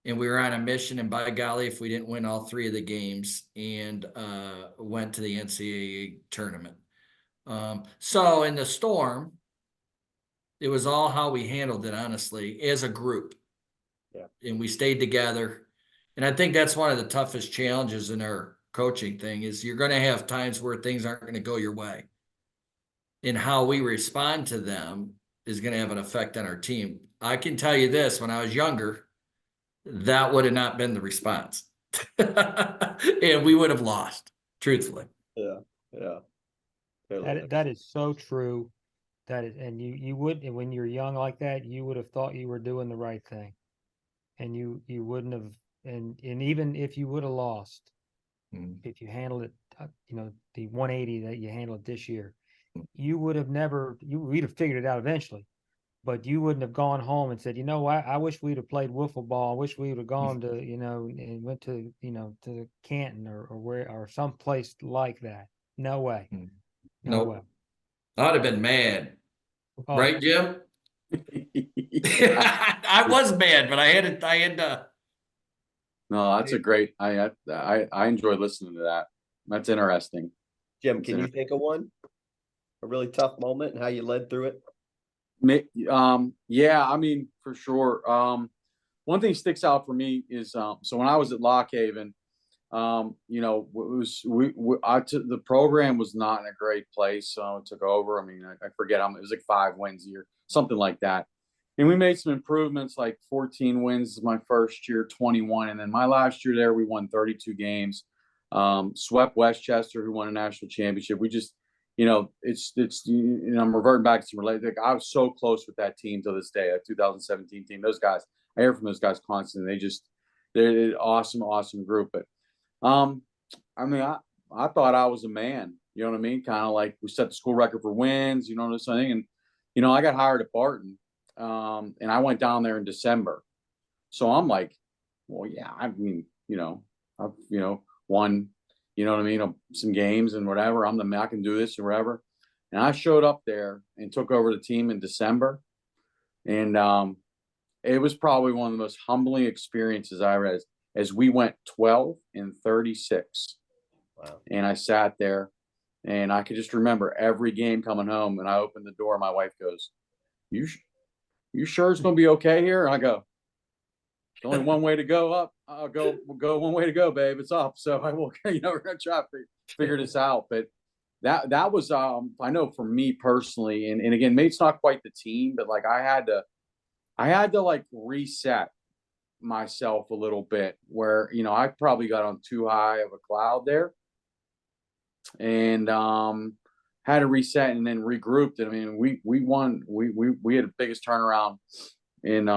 and we were on a mission. And by golly, if we didn't win all 3 of the games, and went to the NCAA tournament. So in the storm, it was all how we handled it, honestly, as a group. Yeah. And we stayed together. And I think that's one of the toughest challenges in our coaching thing is you're going to have times where things aren't going to go your way. And how we respond to them is going to have an effect on our team. I can tell you this, when I was younger, that would have not been the response. And we would have lost, truthfully.
Yeah.
That is so true. And you would, and when you're young like that, you would have thought you were doing the right thing, and you wouldn't have, and even if you would have lost, if you handled it, the 180 that you handled this year, you would have never, we'd have figured it out eventually, but you wouldn't have gone home and said, I wish we'd have played wiffle ball. I wish we would have gone to, and went to, to Canton or someplace like that. No way. No
Nope.
way.
I'd have been mad.
Oh.
Right, Jim? I was mad, but I had to.
No, that's a great. I enjoy listening to that. That's interesting.
Jim, can you think of one? A really tough moment and how you led through it?
Yeah, I mean, for sure. One thing sticks out for me is so when I was at Lock Haven, the program was not in a great place, so I took over. I mean, I forget how it was, like 5 wins a year, something like that. And we made some improvements, like 14 wins my first year, 21, and then my last year there, we won 32 games. Swept Westchester, who won a national championship. We just, I'm reverting back to some related. Like, I was so close with that team to this day, a 2017 team. Those guys, I hear from those guys constantly. They're an awesome group. But I mean, I thought I was a man. You know what I mean? Kind of like we set the school record for wins. You know this thing, and I got hired at Barton, and I went down there in December. So I'm like, well, yeah, I mean, I've won, you know what I mean, some games and whatever. I can do this or whatever. And I showed up there and took over the team in December, and it was probably one of the most humbling experiences I read. As we went 12-36. Wow. And I sat there and I could just remember every game coming home, and I opened the door. My wife goes, you sure it's going to be okay here? And I go, there's only one way to go up. I'll go one way to go, babe. It's up. So I will, we're going to try to figure this out. But that was, I know for me personally, and again, maybe it's not quite the team, but like I had to like reset myself a little bit where I probably got on too high of a cloud there, and had to reset and then regrouped. I mean, we won. We had the biggest turnaround in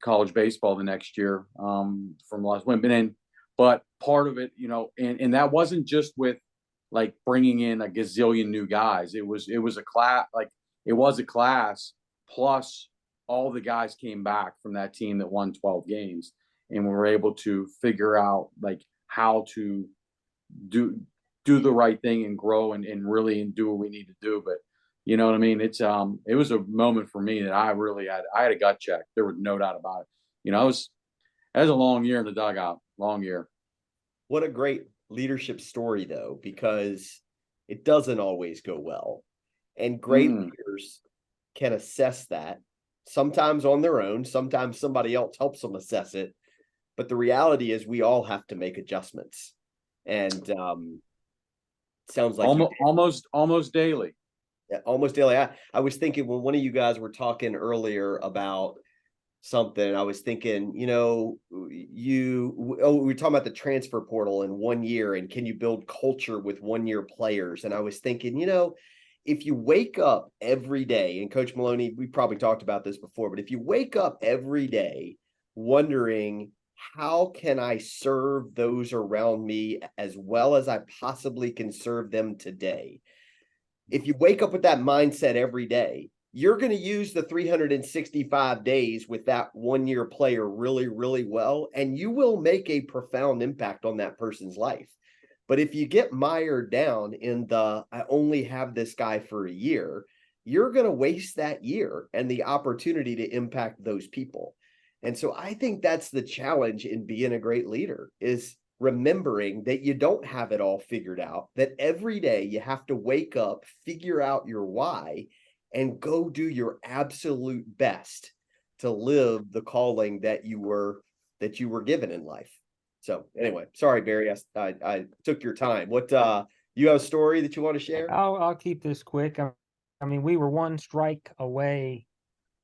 college baseball the next year from last win. But part of it, and that wasn't just with like bringing in a gazillion new guys. It was a class, like it was a class plus all the guys came back from that team that won 12 games, and we were able to figure out like how to do the right thing and grow and really do what we need to do. But you know what I mean? It was a moment for me that I had a gut check. There was no doubt about it. It was a long year in the dugout, long year.
What a great leadership story though, because it doesn't always go well, and great leaders can assess that. Sometimes on their own, sometimes somebody else helps them assess it. But the reality is we all have to make adjustments. And sounds like
almost daily.
Yeah, almost daily. I was thinking when one of you guys were talking earlier about something, I was thinking, we were talking about the transfer portal in 1 year and can you build culture with 1-year players? And I was thinking, if you wake up every day, and Coach Maloney, we probably talked about this before, but if you wake up every day wondering, how can I serve those around me as well as I possibly can serve them today? If you wake up with that mindset every day, you're going to use the 365 days with that 1-year player really, really well, and you will make a profound impact on that person's life. But if you get mired down in I only have this guy for a year, you're going to waste that year and the opportunity to impact those people. And so I think that's the challenge in being a great leader, is remembering that you don't have it all figured out, that every day you have to wake up, figure out your why, and go do your absolute best to live the calling that you were given in life. So anyway, sorry, Barry, I took your time. What you have a story that you want to share?
I'll keep this quick. I mean, we were one strike away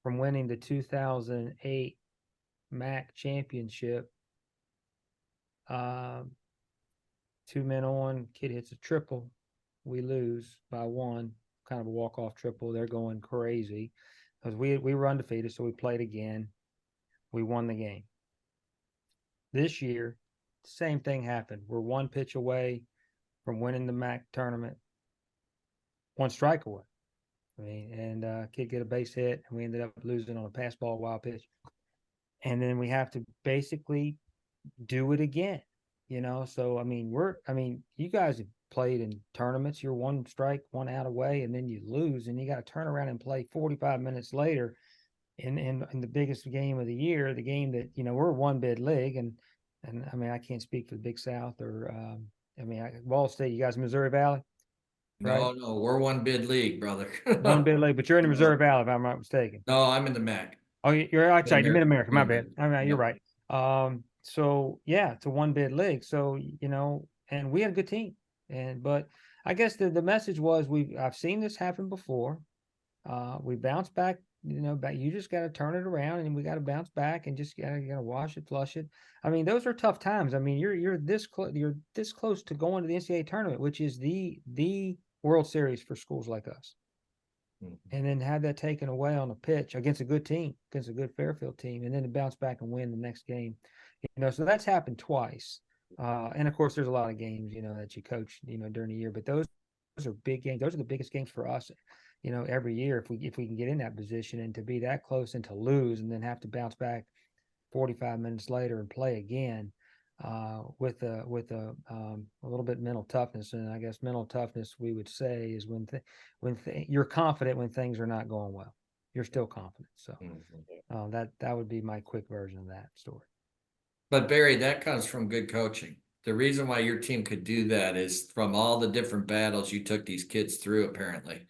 from winning the 2008 MAC championship. 2 men on, kid hits a triple. We lose by 1. kind of a walk-off triple. They're going crazy because we were undefeated, so we played again. We won the game. This year, same thing happened. We're one pitch away from winning the MAC tournament, one strike away. I mean, and kid get a base hit, and we ended up losing on a pass ball wild pitch. And then we have to basically do it again, So, I mean, you guys have played in tournaments. You're one strike, one out away, and then you lose, and you got to turn around and play 45 minutes later in the biggest game of the year, the game that, we're a one bid league. And I mean, I can't speak for the Big South or, Ball State, you guys, Missouri Valley. Right?
No, we're one bid league, brother.
One bid league, but you're in the Missouri Valley, if I'm not mistaken.
No, I'm in the MAC.
Oh, you're outside. You're Mid-America. My bad.
Mid-America.
I mean, you're
Yep.
right. So yeah, it's a one bid league. So, and we had a good team. But I guess the message was I've seen this happen before. We bounced back, but you just got to turn it around, and we got to bounce back and just gotta wash it, flush it. I mean, those are tough times. I mean, you're this close to going to the NCAA tournament, which is the World Series for schools like us. And then have that taken away on a pitch against a good team, against a good Fairfield team, and then to bounce back and win the next game. So that's happened twice. And of course, there's a lot of games, that you coach, during the year. But those are big games. Those are the biggest games for us, every year. If we can get in that position, and to be that close and to lose and then have to bounce back 45 minutes later and play again, with a little bit mental toughness. And I guess mental toughness, we would say, is when you're confident when things are not going well. You're still confident. So that would be my quick version of that story.
But Barry, that comes from good coaching. The reason why your team could do that is from all the different battles you took these kids through, apparently.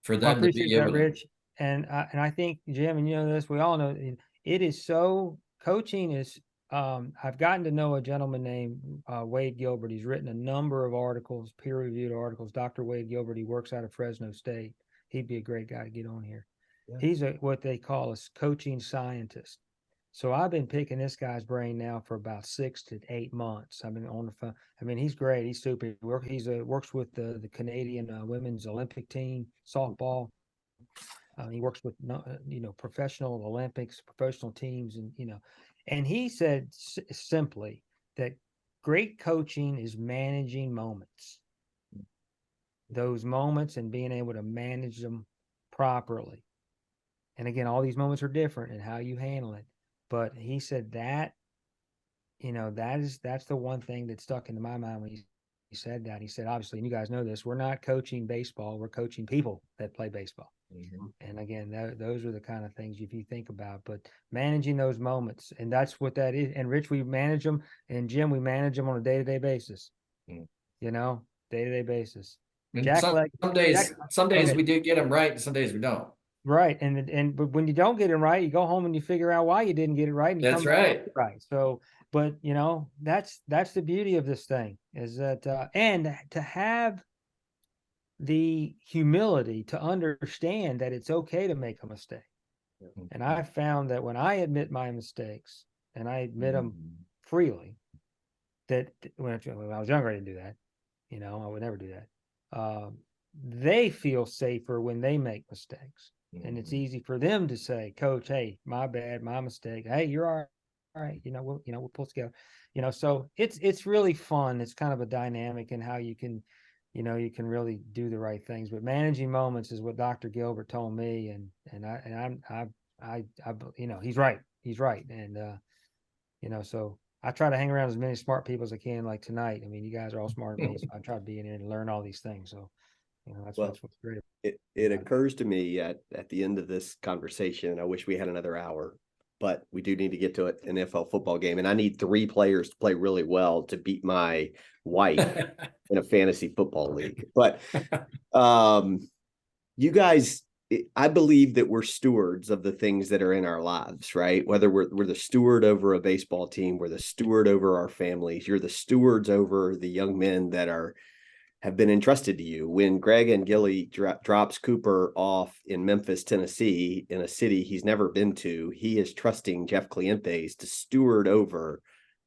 For them to be able to,
Rich. And I think, Jim, and this, we all know it is so. Coaching is. I've gotten to know a gentleman named Wade Gilbert. He's written a number of articles, peer-reviewed articles. Dr. Wade Gilbert. He works out of Fresno State. He'd be a great guy to get on here. Yeah. He's what they call a coaching scientist. So I've been picking this guy's brain now for about 6 to 8 months. I've been on the phone. I mean, he's great. He's super. He works with the Canadian women's Olympic team softball. He works with professional Olympics, professional teams, and he said simply that great coaching is managing moments. Those moments and being able to manage them properly. And again, all these moments are different in how you handle it. But he said that, that's the one thing that stuck into my mind when he said that. He said, obviously, and you guys know this, we're not coaching baseball, we're coaching people that play baseball. Mm-hmm. And again, those are the kind of things if you think about, but managing those moments, and that's what that is. And Rich, we manage them, and Jim, we manage them on a day-to-day basis. Day-to-day basis.
Some days we do get them right, and some days we don't.
Right, but when you don't get it right, you go home and you figure out why you didn't get it right. And you
that's right.
Right. So, but that's the beauty of this thing is that, and to have the humility to understand that it's okay to make a mistake. Mm-hmm. And I found that when I admit my mistakes and I admit them freely, that when I was younger, I didn't do that. I would never do that. They feel safer when they make mistakes. And it's easy for them to say, Coach, hey, my bad, my mistake. Hey, you're all right. We'll pull together. So it's really fun. It's kind of a dynamic in how you can, you can really do the right things. But managing moments is what Dr. Gilbert told me, and I he's right. He's right. And so I try to hang around as many smart people as I can. Like tonight, I mean, you guys are all smart than me, so I try to be in here and learn all these things. So. That's what's great.
It occurs to me at the end of this conversation, and I wish we had another hour, but we do need to get to an NFL football game, and I need 3 players to play really well to beat my wife in a fantasy football league. But you guys, I believe that we're stewards of the things that are in our lives, right? Whether we're the steward over a baseball team, we're the steward over our families, you're the stewards over the young men that have been entrusted to you. When Greg Angilly drops Cooper off in Memphis, Tennessee, in a city he's never been to, he is trusting Jeff Clientes to steward over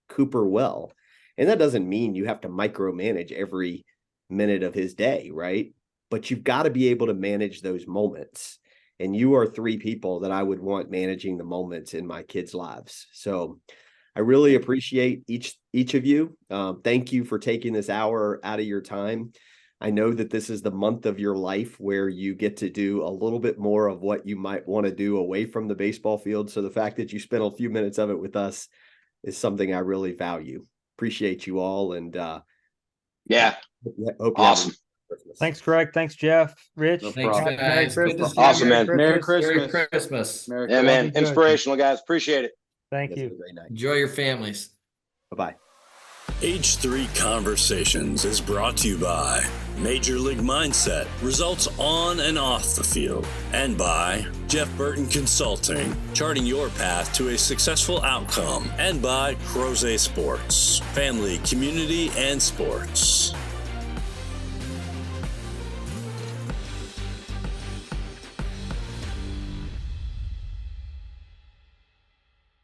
Cooper well. And that doesn't mean you have to micromanage every minute of his day, right? but you've got to be able to manage those moments. And you are three people that I would want managing the moments in my kids' lives. So I really appreciate each of you. Thank you for taking this hour out of your time. I know that this is the month of your life where you get to do a little bit more of what you might want to do away from the baseball field. So the fact that you spent a few minutes of it with us is something I really value. Appreciate you all. And
yeah,
hope you
awesome.
Thanks, Greg. Thanks, Jeff. Rich.
No
Thanks,
problem.
Merry
guys. Good to
Christmas.
see you.
Awesome, man.
Merry
Merry
Christmas.
Christmas.
Merry
Yeah,
Christmas.
man.
Good.
Inspirational, guys. Appreciate it.
Thank
Have a
you.
great night.
Enjoy your families.
Bye-bye.
H3 Conversations is brought to you by Major League Mindset, results on and off the field, and by Jeff Burton Consulting, charting your path to a successful outcome, and by Croze Sports, family, community, and sports.